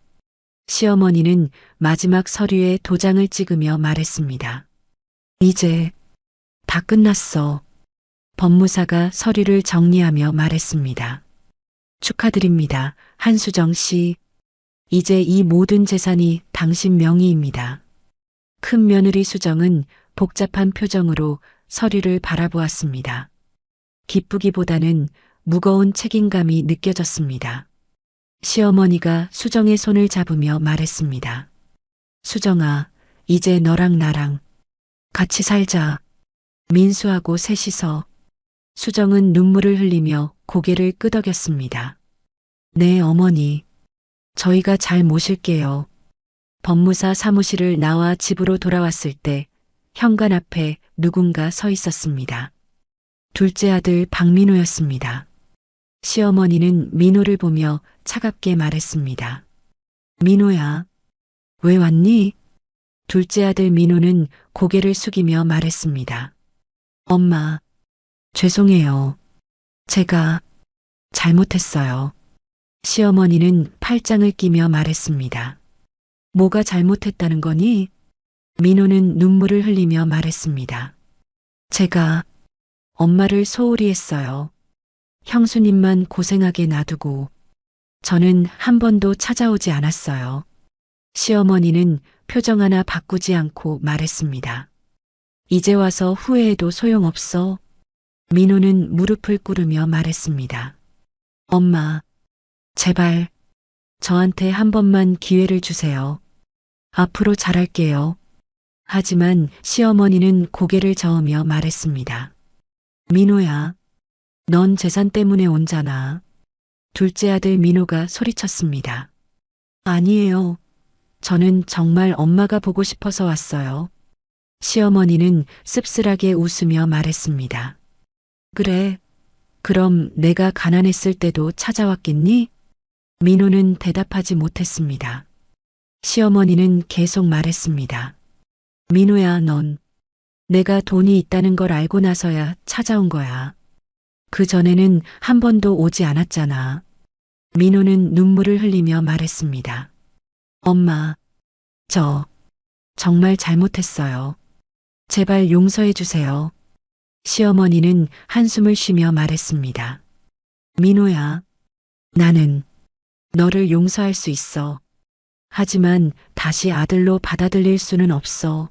시어머니는 마지막 서류에 도장을 찍으며 말했습니다. 이제 다 끝났어. 법무사가 서류를 정리하며 말했습니다. 축하드립니다, 한수정 씨. 이제 이 모든 재산이 당신 명의입니다. 큰 며느리 수정은 복잡한 표정으로 서류를 바라보았습니다. 기쁘기보다는 무거운 책임감이 느껴졌습니다. 시어머니가 수정의 손을 잡으며 말했습니다. 수정아, 이제 너랑 나랑 같이 살자. 민수하고 셋이서. 수정은 눈물을 흘리며 고개를 끄덕였습니다. 네, 어머니. 저희가 잘 모실게요. 법무사 사무실을 나와 집으로 돌아왔을 때 현관 앞에 누군가 서 있었습니다. 둘째 아들 박민호였습니다. 시어머니는 민호를 보며 차갑게 말했습니다. 민호야, 왜 왔니? 둘째 아들 민호는 고개를 숙이며 말했습니다. 엄마, 죄송해요. 제가 잘못했어요. 시어머니는 팔짱을 끼며 말했습니다. 뭐가 잘못했다는 거니? 민호는 눈물을 흘리며 말했습니다. 제가 엄마를 소홀히 했어요. 형수님만 고생하게 놔두고 저는 한 번도 찾아오지 않았어요. 시어머니는 표정 하나 바꾸지 않고 말했습니다. 이제 와서 후회해도 소용없어. 민호는 무릎을 꿇으며 말했습니다. 엄마, 제발 저한테 한 번만 기회를 주세요. 앞으로 잘할게요. 하지만 시어머니는 고개를 저으며 말했습니다. 민호야, 넌 재산 때문에 온잖아. 둘째 아들 민호가 소리쳤습니다. 아니에요. 저는 정말 엄마가 보고 싶어서 왔어요. 시어머니는 씁쓸하게 웃으며 말했습니다. 그래. 그럼 내가 가난했을 때도 찾아왔겠니? 민호는 대답하지 못했습니다. 시어머니는 계속 말했습니다. 민호야, 넌 내가 돈이 있다는 걸 알고 나서야 찾아온 거야. 그 전에는 한 번도 오지 않았잖아. 민호는 눈물을 흘리며 말했습니다. 엄마, 저 정말 잘못했어요. 제발 용서해 주세요. 시어머니는 한숨을 쉬며 말했습니다. 민호야, 나는 너를 용서할 수 있어. 하지만 다시 아들로 받아들일 수는 없어.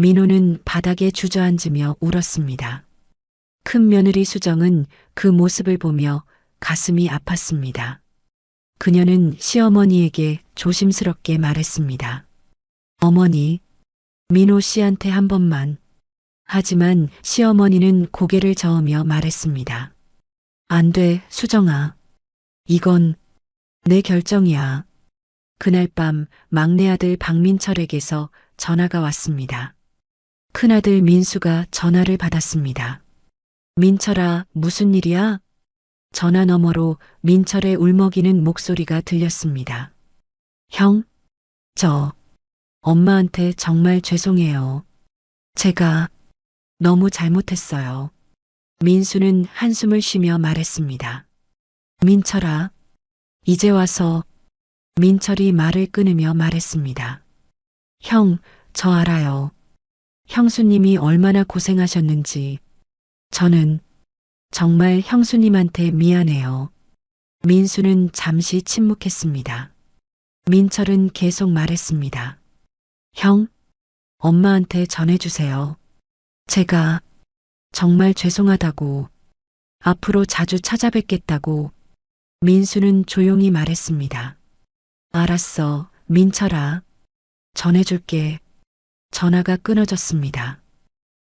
민호는 바닥에 주저앉으며 울었습니다. 큰 며느리 수정은 그 모습을 보며 가슴이 아팠습니다. 그녀는 시어머니에게 조심스럽게 말했습니다. 어머니, 민호 씨한테 한 번만. 하지만 시어머니는 고개를 저으며 말했습니다. 안 돼, 수정아. 이건 내 결정이야. 그날 밤 막내 아들 박민철에게서 전화가 왔습니다. 큰아들 민수가 전화를 받았습니다. 민철아, 무슨 일이야? 전화 너머로 민철의 울먹이는 목소리가 들렸습니다. 형, 저 엄마한테 정말 죄송해요. 제가 너무 잘못했어요. 민수는 한숨을 쉬며 말했습니다. 민철아, 이제 와서. 민철이 말을 끊으며 말했습니다. 형, 저 알아요. 형수님이 얼마나 고생하셨는지. 저는 정말 형수님한테 미안해요. 민수는 잠시 침묵했습니다. 민철은 계속 말했습니다. 형, 엄마한테 전해주세요. 제가 정말 죄송하다고, 앞으로 자주 찾아뵙겠다고. 민수는 조용히 말했습니다. 알았어, 민철아. 전해줄게. 전화가 끊어졌습니다.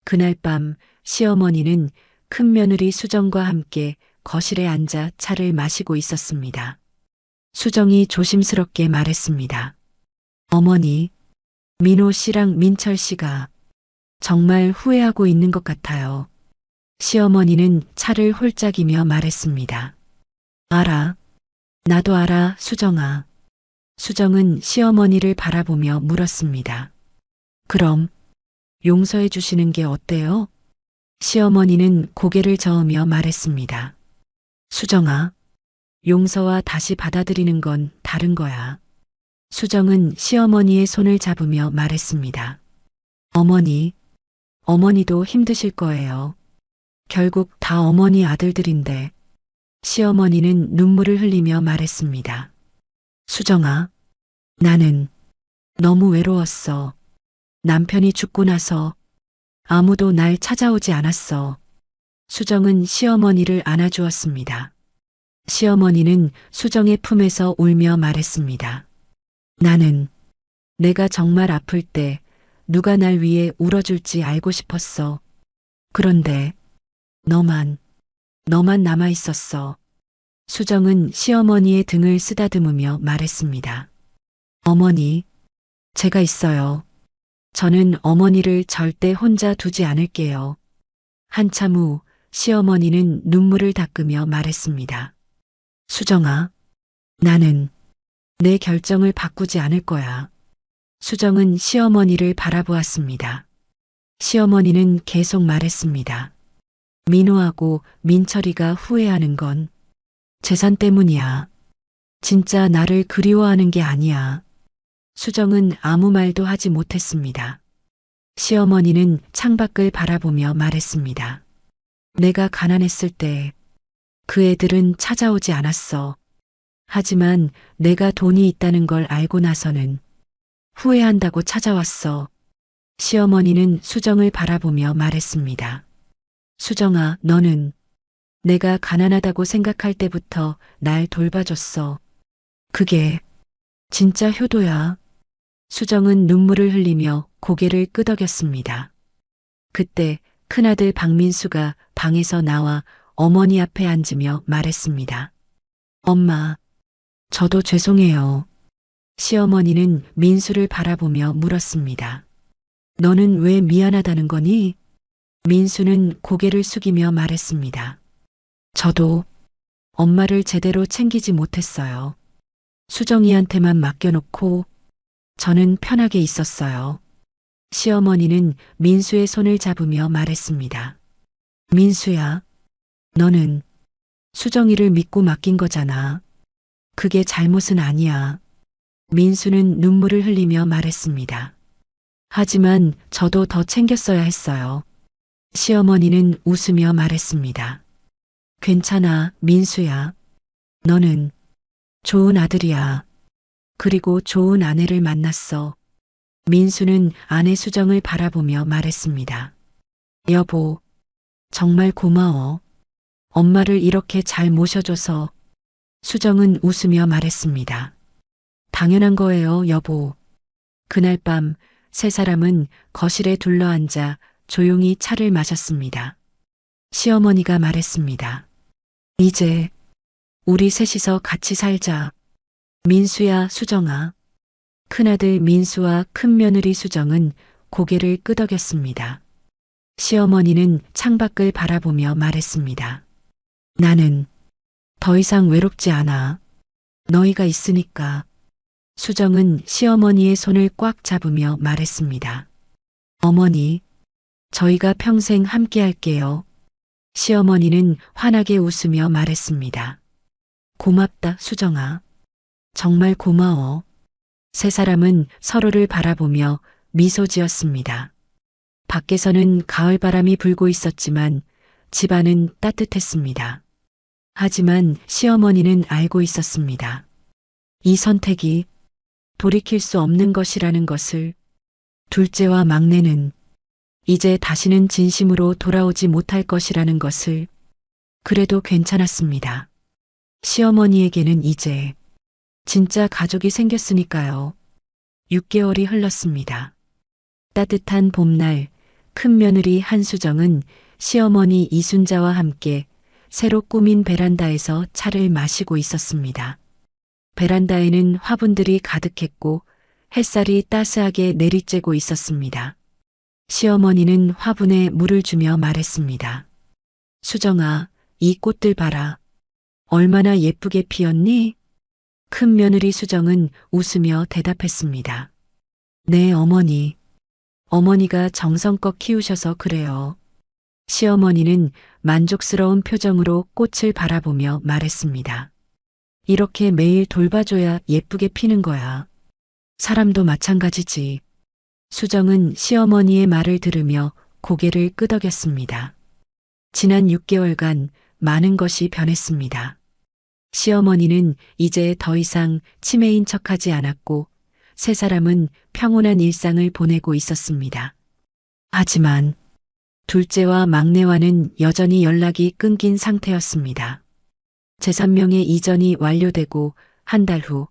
그날 밤 시어머니는 큰며느리 수정과 함께 거실에 앉아 차를 마시고 있었습니다. 수정이 조심스럽게 말했습니다. 어머니, 민호 씨랑 민철 씨가 정말 후회하고 있는 것 같아요. 시어머니는 차를 홀짝이며 말했습니다. 알아. 나도 알아, 수정아. 수정은 시어머니를 바라보며 물었습니다. 그럼 용서해 주시는 게 어때요? 시어머니는 고개를 저으며 말했습니다. 수정아, 용서와 다시 받아들이는 건 다른 거야. 수정은 시어머니의 손을 잡으며 말했습니다. 어머니, 어머니도 힘드실 거예요. 결국 다 어머니 아들들인데. 시어머니는 눈물을 흘리며 말했습니다. 수정아, 나는 너무 외로웠어. 남편이 죽고 나서 아무도 날 찾아오지 않았어. 수정은 시어머니를 안아주었습니다. 시어머니는 수정의 품에서 울며 말했습니다. 나는 내가 정말 아플 때 누가 날 위해 울어줄지 알고 싶었어. 그런데 너만 남아 있었어. 수정은 시어머니의 등을 쓰다듬으며 말했습니다. 어머니, 제가 있어요. 저는 어머니를 절대 혼자 두지 않을게요. 한참 후 시어머니는 눈물을 닦으며 말했습니다. 수정아, 나는 내 결정을 바꾸지 않을 거야. 수정은 시어머니를 바라보았습니다. 시어머니는 계속 말했습니다. 민호하고 민철이가 후회하는 건 재산 때문이야. 진짜 나를 그리워하는 게 아니야. 수정은 아무 말도 하지 못했습니다. 시어머니는 창밖을 바라보며 말했습니다. 내가 가난했을 때 그 애들은 찾아오지 않았어. 하지만 내가 돈이 있다는 걸 알고 나서는 후회한다고 찾아왔어. 시어머니는 수정을 바라보며 말했습니다. 수정아, 너는 내가 가난하다고 생각할 때부터 날 돌봐줬어. 그게 진짜 효도야. 수정은 눈물을 흘리며 고개를 끄덕였습니다. 그때 큰아들 박민수가 방에서 나와 어머니 앞에 앉으며 말했습니다. 엄마, 저도 죄송해요. 시어머니는 민수를 바라보며 물었습니다. 너는 왜 미안하다는 거니? 민수는 고개를 숙이며 말했습니다. 저도 엄마를 제대로 챙기지 못했어요. 수정이한테만 맡겨놓고 저는 편하게 있었어요. 시어머니는 민수의 손을 잡으며 말했습니다. 민수야, 너는 수정이를 믿고 맡긴 거잖아. 그게 잘못은 아니야. 민수는 눈물을 흘리며 말했습니다. 하지만 저도 더 챙겼어야 했어요. 시어머니는 웃으며 말했습니다. 괜찮아, 민수야. 너는 좋은 아들이야. 그리고 좋은 아내를 만났어. 민수는 아내 수정을 바라보며 말했습니다. 여보, 정말 고마워. 엄마를 이렇게 잘 모셔줘서. 수정은 웃으며 말했습니다. 당연한 거예요, 여보. 그날 밤 세 사람은 거실에 둘러앉아 조용히 차를 마셨습니다. 시어머니가 말했습니다. 이제 우리 셋이서 같이 살자. 민수야, 수정아. 큰아들 민수와 큰며느리 수정은 고개를 끄덕였습니다. 시어머니는 창밖을 바라보며 말했습니다. 나는 더 이상 외롭지 않아. 너희가 있으니까. 수정은 시어머니의 손을 꽉 잡으며 말했습니다. 어머니, 저희가 평생 함께 할게요. 시어머니는 환하게 웃으며 말했습니다. 고맙다, 수정아. 정말 고마워. 세 사람은 서로를 바라보며 미소 지었습니다. 밖에서는 가을바람이 불고 있었지만 집안은 따뜻했습니다. 하지만 시어머니는 알고 있었습니다. 이 선택이 돌이킬 수 없는 것이라는 것을. 둘째와 막내는 이제 다시는 진심으로 돌아오지 못할 것이라는 것을. 그래도 괜찮았습니다. 시어머니에게는 이제 진짜 가족이 생겼으니까요. 6개월이 흘렀습니다. 따뜻한 봄날 큰며느리 한수정은 시어머니 이순자와 함께 새로 꾸민 베란다에서 차를 마시고 있었습니다. 베란다에는 화분들이 가득했고 햇살이 따스하게 내리쬐고 있었습니다. 시어머니는 화분에 물을 주며 말했습니다. 수정아, 이 꽃들 봐라. 얼마나 예쁘게 피었니? 큰며느리 수정은 웃으며 대답했습니다. 네, 어머니. 어머니가 정성껏 키우셔서 그래요. 시어머니는 만족스러운 표정으로 꽃을 바라보며 말했습니다. 이렇게 매일 돌봐줘야 예쁘게 피는 거야. 사람도 마찬가지지. 수정은 시어머니의 말을 들으며 고개를 끄덕였습니다. 지난 6개월간 많은 것이 변했습니다. 시어머니는 이제 더 이상 치매인 척하지 않았고 세 사람은 평온한 일상을 보내고 있었습니다. 하지만 둘째와 막내와는 여전히 연락이 끊긴 상태였습니다. 제3명의 이전이 완료되고 한 달 후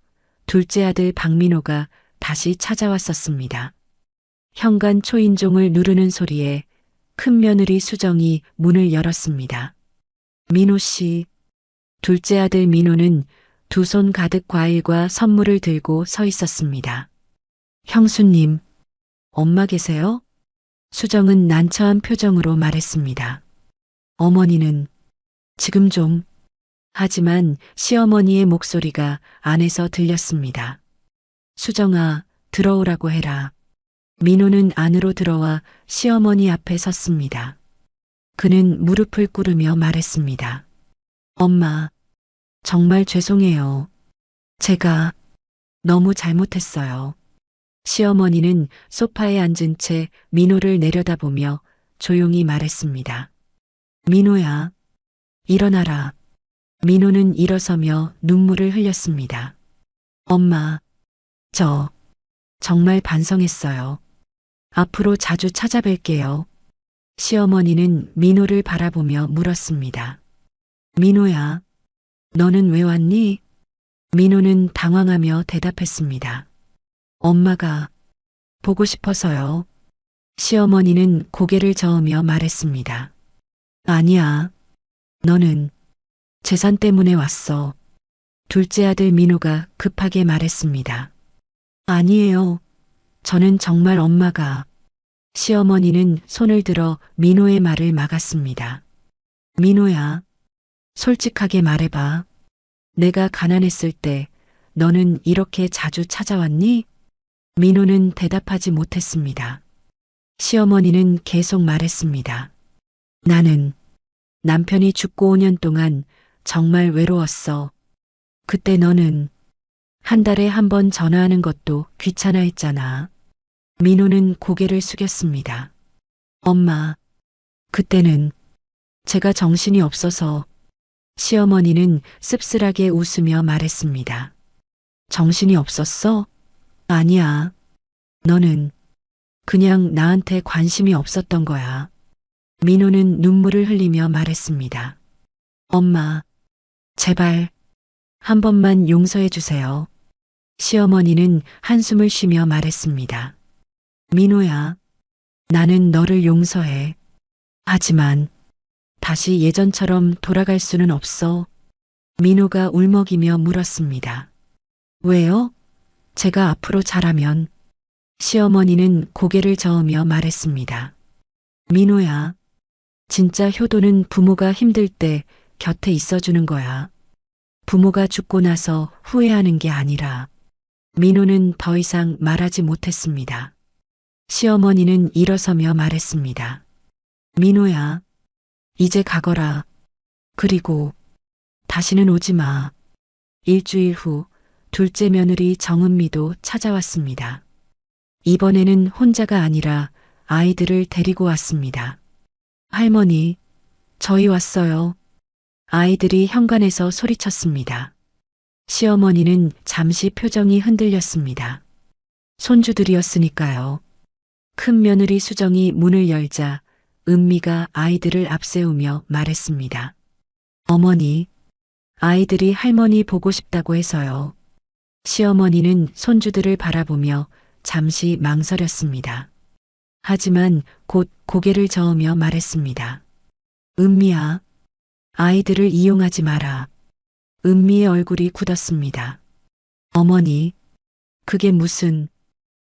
둘째 아들 박민호가 다시 찾아왔었습니다. 현관 초인종을 누르는 소리에 큰며느리 수정이 문을 열었습니다. 민호 씨. 둘째 아들 민호는 두 손 가득 과일과 선물을 들고 서 있었습니다. 형수님, 엄마 계세요? 수정은 난처한 표정으로 말했습니다. 어머니는 지금 좀. 하지만 시어머니의 목소리가 안에서 들렸습니다. 수정아, 들어오라고 해라. 민호는 안으로 들어와 시어머니 앞에 섰습니다. 그는 무릎을 꿇으며 말했습니다. 엄마, 정말 죄송해요. 제가 너무 잘못했어요. 시어머니는 소파에 앉은 채 민호를 내려다보며 조용히 말했습니다. 민호야, 일어나라. 민호는 일어서며 눈물을 흘렸습니다. 엄마, 저 정말 반성했어요. 앞으로 자주 찾아뵐게요. 시어머니는 민호를 바라보며 물었습니다. 민호야, 너는 왜 왔니? 민호는 당황하며 대답했습니다. 엄마가 보고 싶어서요. 시어머니는 고개를 저으며 말했습니다. 아니야. 너는 재산 때문에 왔어. 둘째 아들 민호가 급하게 말했습니다. 아니에요. 저는 정말 엄마가. 시어머니는 손을 들어 민호의 말을 막았습니다. 민호야, 솔직하게 말해봐. 내가 가난했을 때 너는 이렇게 자주 찾아왔니? 민호는 대답하지 못했습니다. 시어머니는 계속 말했습니다. 나는 남편이 죽고 5년 동안 정말 외로웠어. 그때 너는 한 달에 한 번 전화하는 것도 귀찮아했잖아. 민호는 고개를 숙였습니다. 엄마, 그때는 제가 정신이 없어서. 시어머니는 씁쓸하게 웃으며 말했습니다. 정신이 없었어? 아니야. 너는 그냥 나한테 관심이 없었던 거야. 민호는 눈물을 흘리며 말했습니다. 엄마, 제발 한 번만 용서해 주세요. 시어머니는 한숨을 쉬며 말했습니다. 민호야, 나는 너를 용서해. 하지만 다시 예전처럼 돌아갈 수는 없어. 민호가 울먹이며 물었습니다. 왜요? 제가 앞으로 잘하면. 시어머니는 고개를 저으며 말했습니다. 민호야, 진짜 효도는 부모가 힘들 때 곁에 있어주는 거야. 부모가 죽고 나서 후회하는 게 아니라. 민호는 더 이상 말하지 못했습니다. 시어머니는 일어서며 말했습니다. 민호야, 이제 가거라. 그리고 다시는 오지 마. 일주일 후 둘째 며느리 정은미도 찾아왔습니다. 이번에는 혼자가 아니라 아이들을 데리고 왔습니다. 할머니, 저희 왔어요. 아이들이 현관에서 소리쳤습니다. 시어머니는 잠시 표정이 흔들렸습니다. 손주들이었으니까요. 큰 며느리 수정이 문을 열자 은미가 아이들을 앞세우며 말했습니다. 어머니, 아이들이 할머니 보고 싶다고 해서요. 시어머니는 손주들을 바라보며 잠시 망설였습니다. 하지만 곧 고개를 저으며 말했습니다. 은미야, 아이들을 이용하지 마라. 은미의 얼굴이 굳었습니다. 어머니, 그게 무슨.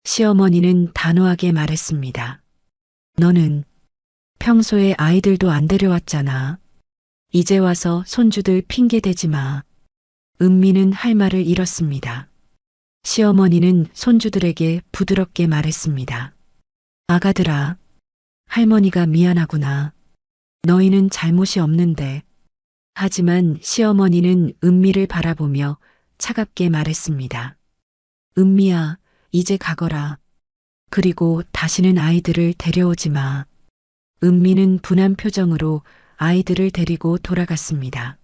시어머니는 단호하게 말했습니다. 너는 평소에 아이들도 안 데려왔잖아. 이제 와서 손주들 핑계 대지 마. 은미는 할 말을 잃었습니다. 시어머니는 손주들에게 부드럽게 말했습니다. 아가들아, 할머니가 미안하구나. 너희는 잘못이 없는데. 하지만 시어머니는 은미를 바라보며 차갑게 말했습니다. 은미야, 이제 가거라. 그리고 다시는 아이들을 데려오지 마. 은미는 분한 표정으로 아이들을 데리고 돌아갔습니다.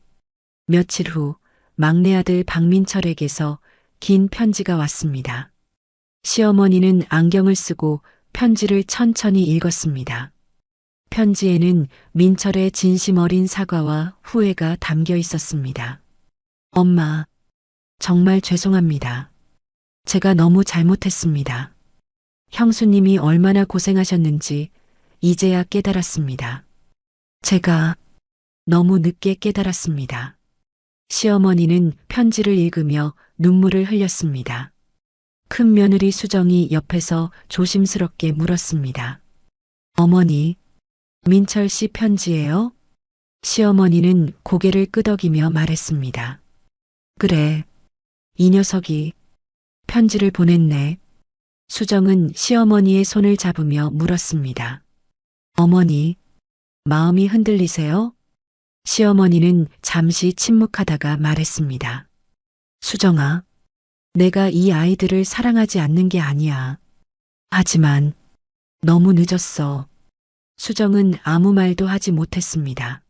며칠 후 막내 아들 박민철에게서 긴 편지가 왔습니다. 시어머니는 안경을 쓰고 편지를 천천히 읽었습니다. 편지에는 민철의 진심 어린 사과와 후회가 담겨 있었습니다. 엄마, 정말 죄송합니다. 제가 너무 잘못했습니다. 형수님이 얼마나 고생하셨는지 이제야 깨달았습니다. 제가 너무 늦게 깨달았습니다. 시어머니는 편지를 읽으며 눈물을 흘렸습니다. 큰 며느리 수정이 옆에서 조심스럽게 물었습니다. 어머니, 민철 씨 편지예요? 시어머니는 고개를 끄덕이며 말했습니다. 그래, 이 녀석이 편지를 보냈네. 수정은 시어머니의 손을 잡으며 물었습니다. 어머니, 마음이 흔들리세요? 시어머니는 잠시 침묵하다가 말했습니다. 수정아, 내가 이 아이들을 사랑하지 않는 게 아니야. 하지만 너무 늦었어. 수정은 아무 말도 하지 못했습니다.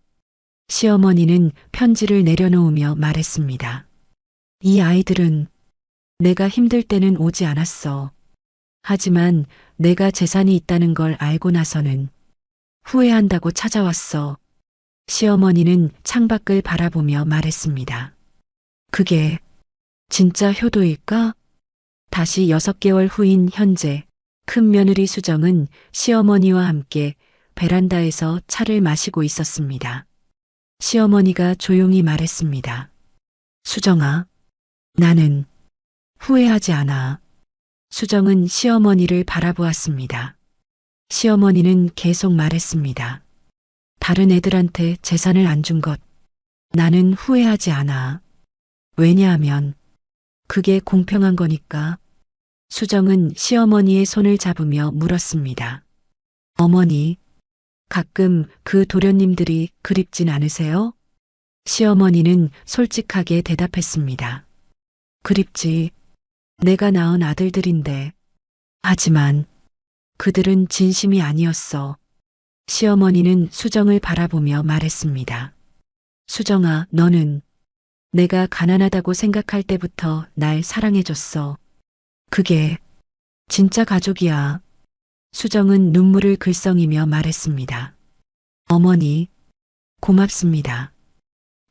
시어머니는 편지를 내려놓으며 말했습니다. 이 아이들은 내가 힘들 때는 오지 않았어. 하지만 내가 재산이 있다는 걸 알고 나서는 후회한다고 찾아왔어. 시어머니는 창밖을 바라보며 말했습니다. 그게 진짜 효도일까? 다시 6개월 후인 현재 큰 며느리 수정은 시어머니와 함께 베란다에서 차를 마시고 있었습니다. 시어머니가 조용히 말했습니다. 수정아, 나는 후회하지 않아. 수정은 시어머니를 바라보았습니다. 시어머니는 계속 말했습니다. 다른 애들한테 재산을 안 준 것, 나는 후회하지 않아. 왜냐하면 그게 공평한 거니까. 수정은 시어머니의 손을 잡으며 물었습니다. 어머니, 가끔 그 도련님들이 그립진 않으세요? 시어머니는 솔직하게 대답했습니다. 그립지. 내가 낳은 아들들인데. 하지만 그들은 진심이 아니었어. 시어머니는 수정을 바라보며 말했습니다. 수정아, 너는 내가 가난하다고 생각할 때부터 날 사랑해줬어. 그게 진짜 가족이야. 수정은 눈물을 글썽이며 말했습니다. 어머니, 고맙습니다.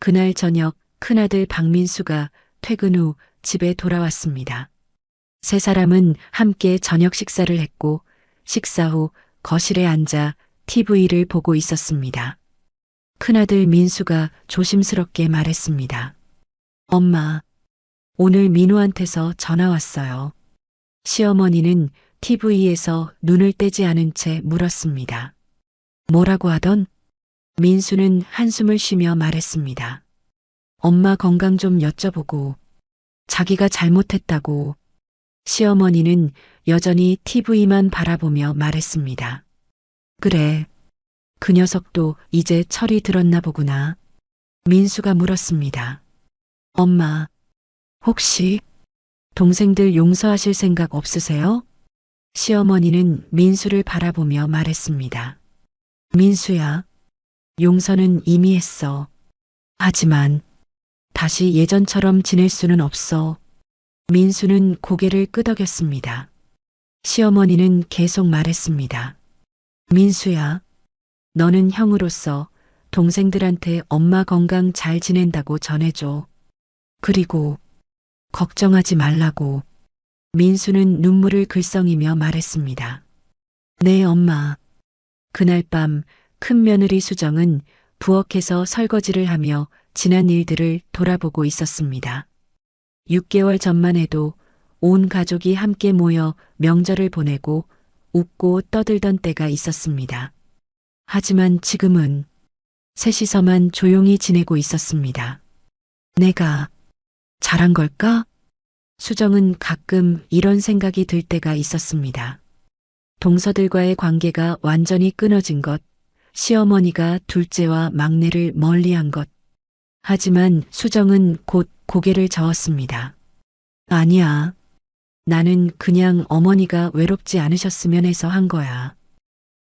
그날 저녁 큰아들 박민수가 퇴근 후 집에 돌아왔습니다. 세 사람은 함께 저녁 식사를 했고 식사 후 거실에 앉아 TV를 보고 있었습니다. 큰아들 민수가 조심스럽게 말했습니다. 엄마, 오늘 민우한테서 전화 왔어요. 시어머니는 TV에서 눈을 떼지 않은 채 물었습니다. 뭐라고 하던? 민수는 한숨을 쉬며 말했습니다. 엄마 건강 좀 여쭤보고 자기가 잘못했다고. 시어머니는 여전히 TV만 바라보며 말했습니다. 그래, 그 녀석도 이제 철이 들었나 보구나. 민수가 물었습니다. 엄마, 혹시 동생들 용서하실 생각 없으세요? 시어머니는 민수를 바라보며 말했습니다. 민수야, 용서는 이미 했어. 하지만 다시 예전처럼 지낼 수는 없어. 민수는 고개를 끄덕였습니다. 시어머니는 계속 말했습니다. 민수야, 너는 형으로서 동생들한테 엄마 건강 잘 지낸다고 전해줘. 그리고 걱정하지 말라고. 민수는 눈물을 글썽이며 말했습니다. 네, 엄마. 그날 밤 큰며느리 수정은 부엌에서 설거지를 하며 지난 일들을 돌아보고 있었습니다. 6개월 전만 해도 온 가족이 함께 모여 명절을 보내고 웃고 떠들던 때가 있었습니다. 하지만 지금은 셋이서만 조용히 지내고 있었습니다. 내가 잘한 걸까? 수정은 가끔 이런 생각이 들 때가 있었습니다. 동서들과의 관계가 완전히 끊어진 것, 시어머니가 둘째와 막내를 멀리한 것. 하지만 수정은 곧 고개를 저었습니다. 아니야. 나는 그냥 어머니가 외롭지 않으셨으면 해서 한 거야.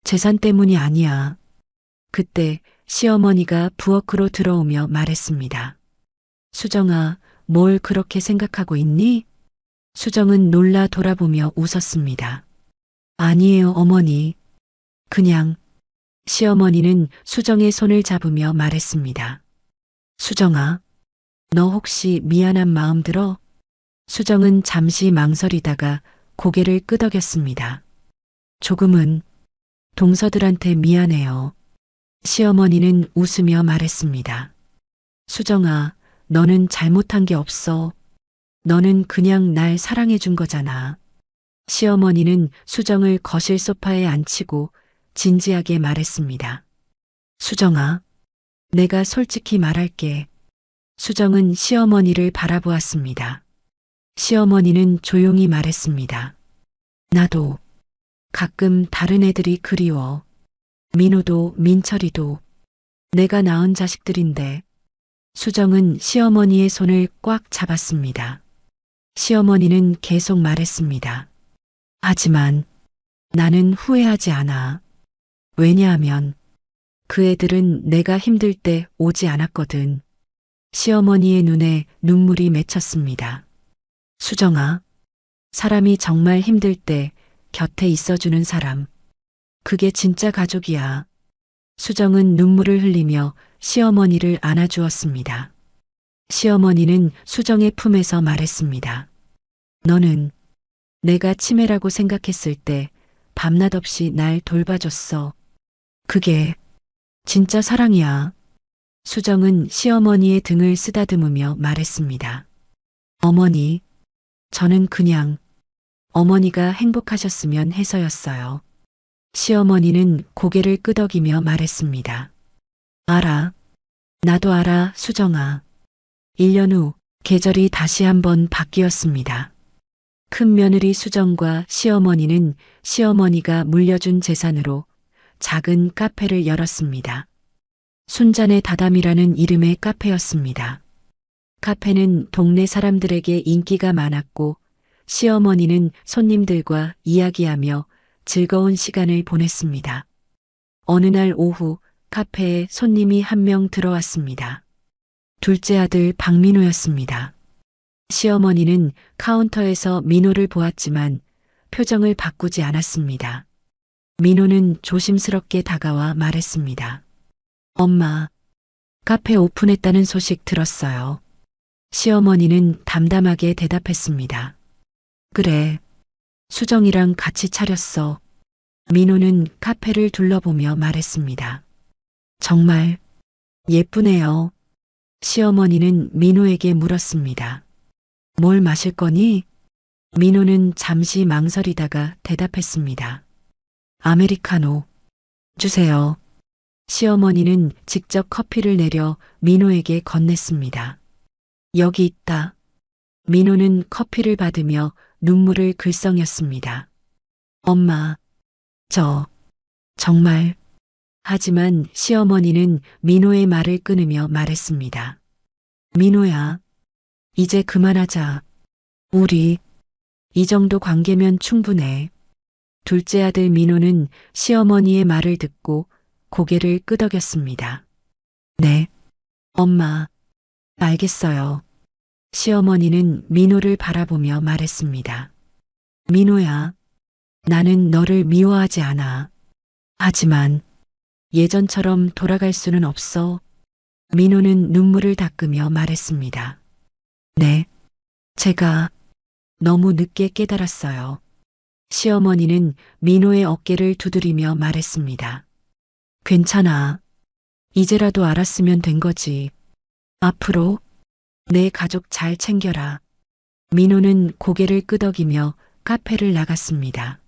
재산 때문이 아니야. 그때 시어머니가 부엌으로 들어오며 말했습니다. 수정아, 뭘 그렇게 생각하고 있니? 수정은 놀라 돌아보며 웃었습니다. 아니에요, 어머니. 그냥. 시어머니는 수정의 손을 잡으며 말했습니다. 수정아, 너 혹시 미안한 마음 들어? 수정은 잠시 망설이다가 고개를 끄덕였습니다. 조금은. 동서들한테 미안해요. 시어머니는 웃으며 말했습니다. 수정아, 너는 잘못한 게 없어. 너는 그냥 날 사랑해 준 거잖아. 시어머니는 수정을 거실 소파에 앉히고 진지하게 말했습니다. 수정아, 내가 솔직히 말할게. 수정은 시어머니를 바라보았습니다. 시어머니는 조용히 말했습니다. 나도 가끔 다른 애들이 그리워. 민우도 민철이도 내가 낳은 자식들인데. 수정은 시어머니의 손을 꽉 잡았습니다. 시어머니는 계속 말했습니다. 하지만 나는 후회하지 않아. 왜냐하면 그 애들은 내가 힘들 때 오지 않았거든. 시어머니의 눈에 눈물이 맺혔습니다. 수정아, 사람이 정말 힘들 때 곁에 있어주는 사람. 그게 진짜 가족이야. 수정은 눈물을 흘리며 시어머니를 안아주었습니다. 시어머니는 수정의 품에서 말했습니다. 너는 내가 치매라고 생각했을 때 밤낮 없이 날 돌봐줬어. 그게 진짜 사랑이야. 수정은 시어머니의 등을 쓰다듬으며 말했습니다. 어머니, 저는 그냥 어머니가 행복하셨으면 해서였어요. 시어머니는 고개를 끄덕이며 말했습니다. 알아. 나도 알아, 수정아. 1년 후 계절이 다시 한번 바뀌었습니다. 큰 며느리 수정과 시어머니는 시어머니가 물려준 재산으로 작은 카페를 열었습니다. 순잔의 다담이라는 이름의 카페였습니다. 카페는 동네 사람들에게 인기가 많았고 시어머니는 손님들과 이야기하며 즐거운 시간을 보냈습니다. 어느 날 오후 카페에 손님이 한 명 들어왔습니다. 둘째 아들 박민호였습니다. 시어머니는 카운터에서 민호를 보았지만 표정을 바꾸지 않았습니다. 민호는 조심스럽게 다가와 말했습니다. 엄마, 카페 오픈했다는 소식 들었어요. 시어머니는 담담하게 대답했습니다. 그래, 수정이랑 같이 차렸어. 민호는 카페를 둘러보며 말했습니다. 정말 예쁘네요. 시어머니는 민호에게 물었습니다. 뭘 마실 거니? 민호는 잠시 망설이다가 대답했습니다. 아메리카노 주세요. 시어머니는 직접 커피를 내려 민호에게 건넸습니다. 여기 있다. 민호는 커피를 받으며 눈물을 글썽였습니다. 엄마, 정말. 하지만 시어머니는 민호의 말을 끊으며 말했습니다. 민호야, 이제 그만하자. 우리 이 정도 관계면 충분해. 둘째 아들 민호는 시어머니의 말을 듣고 고개를 끄덕였습니다. 네, 엄마, 알겠어요. 시어머니는 민호를 바라보며 말했습니다. 민호야, 나는 너를 미워하지 않아. 하지만 예전처럼 돌아갈 수는 없어. 민호는 눈물을 닦으며 말했습니다. 네, 제가 너무 늦게 깨달았어요. 시어머니는 민호의 어깨를 두드리며 말했습니다. 괜찮아. 이제라도 알았으면 된 거지. 앞으로 내 가족 잘 챙겨라. 민호는 고개를 끄덕이며 카페를 나갔습니다.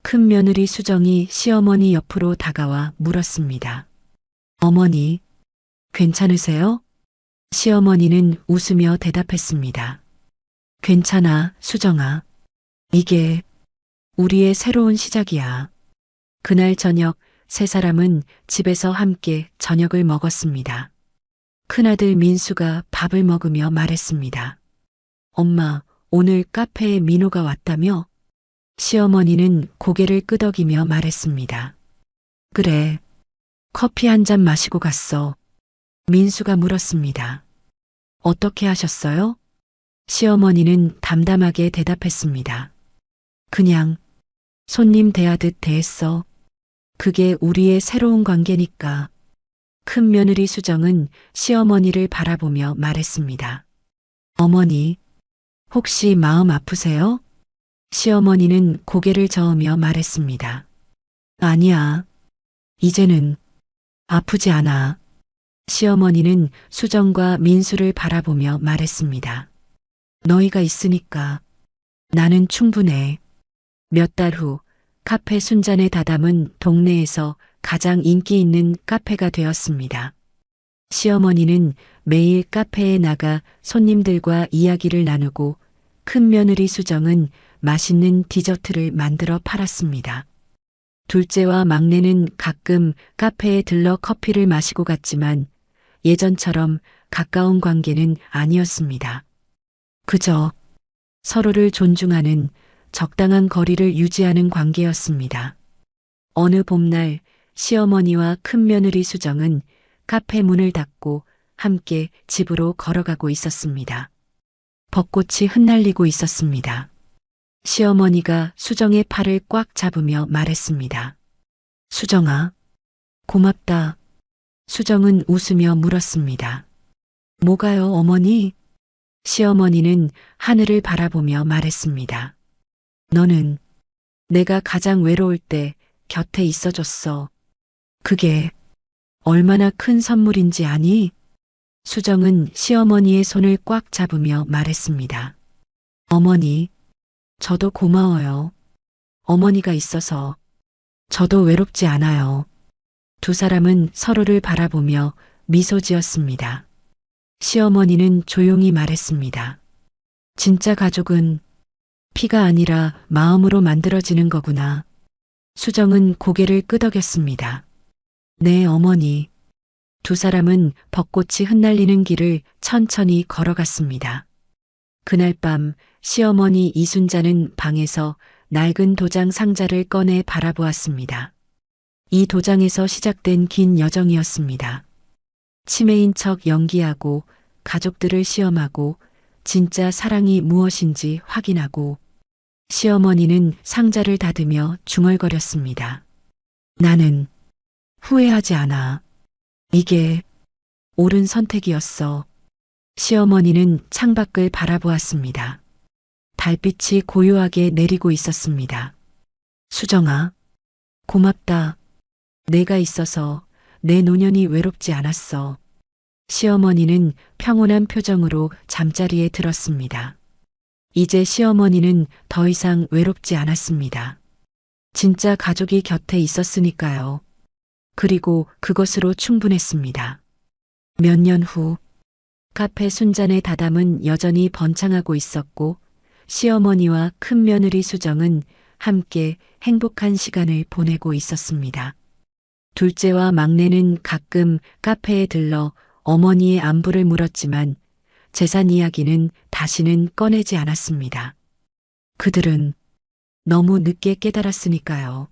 큰 며느리 수정이 시어머니 옆으로 다가와 물었습니다. 어머니, 괜찮으세요? 시어머니는 웃으며 대답했습니다. 괜찮아, 수정아. 이게 우리의 새로운 시작이야. 그날 저녁 세 사람은 집에서 함께 저녁을 먹었습니다. 큰아들 민수가 밥을 먹으며 말했습니다. 엄마, 오늘 카페에 민호가 왔다며? 시어머니는 고개를 끄덕이며 말했습니다. 그래, 커피 한 잔 마시고 갔어. 민수가 물었습니다. 어떻게 하셨어요? 시어머니는 담담하게 대답했습니다. 그냥 손님 대하듯 대했어. 그게 우리의 새로운 관계니까. 큰 며느리 수정은 시어머니를 바라보며 말했습니다. 어머니, 혹시 마음 아프세요? 시어머니는 고개를 저으며 말했습니다. 아니야. 이제는 아프지 않아. 시어머니는 수정과 민수를 바라보며 말했습니다. 너희가 있으니까 나는 충분해. 몇 달 후 카페 순잔의 다담은 동네에서 가장 인기 있는 카페가 되었습니다. 시어머니는 매일 카페에 나가 손님들과 이야기를 나누고 큰 며느리 수정은 맛있는 디저트를 만들어 팔았습니다. 둘째와 막내는 가끔 카페에 들러 커피를 마시고 갔지만 예전처럼 가까운 관계는 아니었습니다. 그저 서로를 존중하는 적당한 거리를 유지하는 관계였습니다. 어느 봄날 시어머니와 큰 며느리 수정은 카페 문을 닫고 함께 집으로 걸어가고 있었습니다. 벚꽃이 흩날리고 있었습니다. 시어머니가 수정의 팔을 꽉 잡으며 말했습니다. 수정아, 고맙다. 수정은 웃으며 물었습니다. 뭐가요, 어머니? 시어머니는 하늘을 바라보며 말했습니다. 너는 내가 가장 외로울 때 곁에 있어줬어. 그게 얼마나 큰 선물인지 아니? 수정은 시어머니의 손을 꽉 잡으며 말했습니다. 어머니, 저도 고마워요. 어머니가 있어서 저도 외롭지 않아요. 두 사람은 서로를 바라보며 미소 지었습니다. 시어머니는 조용히 말했습니다. 진짜 가족은 피가 아니라 마음으로 만들어지는 거구나. 수정은 고개를 끄덕였습니다. 네, 어머니. 두 사람은 벚꽃이 흩날리는 길을 천천히 걸어갔습니다. 그날 밤 시어머니 이순자는 방에서 낡은 도장 상자를 꺼내 바라보았습니다. 이 도장에서 시작된 긴 여정이었습니다. 치매인 척 연기하고 가족들을 시험하고 진짜 사랑이 무엇인지 확인하고 시어머니는 상자를 닫으며 중얼거렸습니다. 나는 후회하지 않아. 이게 옳은 선택이었어. 시어머니는 창밖을 바라보았습니다. 달빛이 고요하게 내리고 있었습니다. 수정아, 고맙다. 내가 있어서 내 노년이 외롭지 않았어. 시어머니는 평온한 표정으로 잠자리에 들었습니다. 이제 시어머니는 더 이상 외롭지 않았습니다. 진짜 가족이 곁에 있었으니까요. 그리고 그것으로 충분했습니다. 몇 년 후, 카페 순잔의 다담은 여전히 번창하고 있었고, 시어머니와 큰며느리 수정은 함께 행복한 시간을 보내고 있었습니다. 둘째와 막내는 가끔 카페에 들러 어머니의 안부를 물었지만 재산 이야기는 다시는 꺼내지 않았습니다. 그들은 너무 늦게 깨달았으니까요.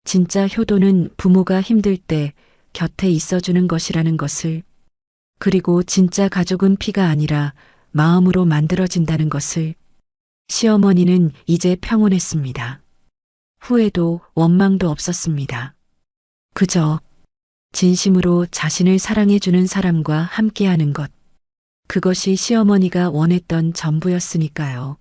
진짜 효도는 부모가 힘들 때 곁에 있어주는 것이라는 것을, 그리고 진짜 가족은 피가 아니라 마음으로 만들어진다는 것을. 시어머니는 이제 평온했습니다. 후회도 원망도 없었습니다. 그저 진심으로 자신을 사랑해주는 사람과 함께하는 것. 그것이 시어머니가 원했던 전부였으니까요.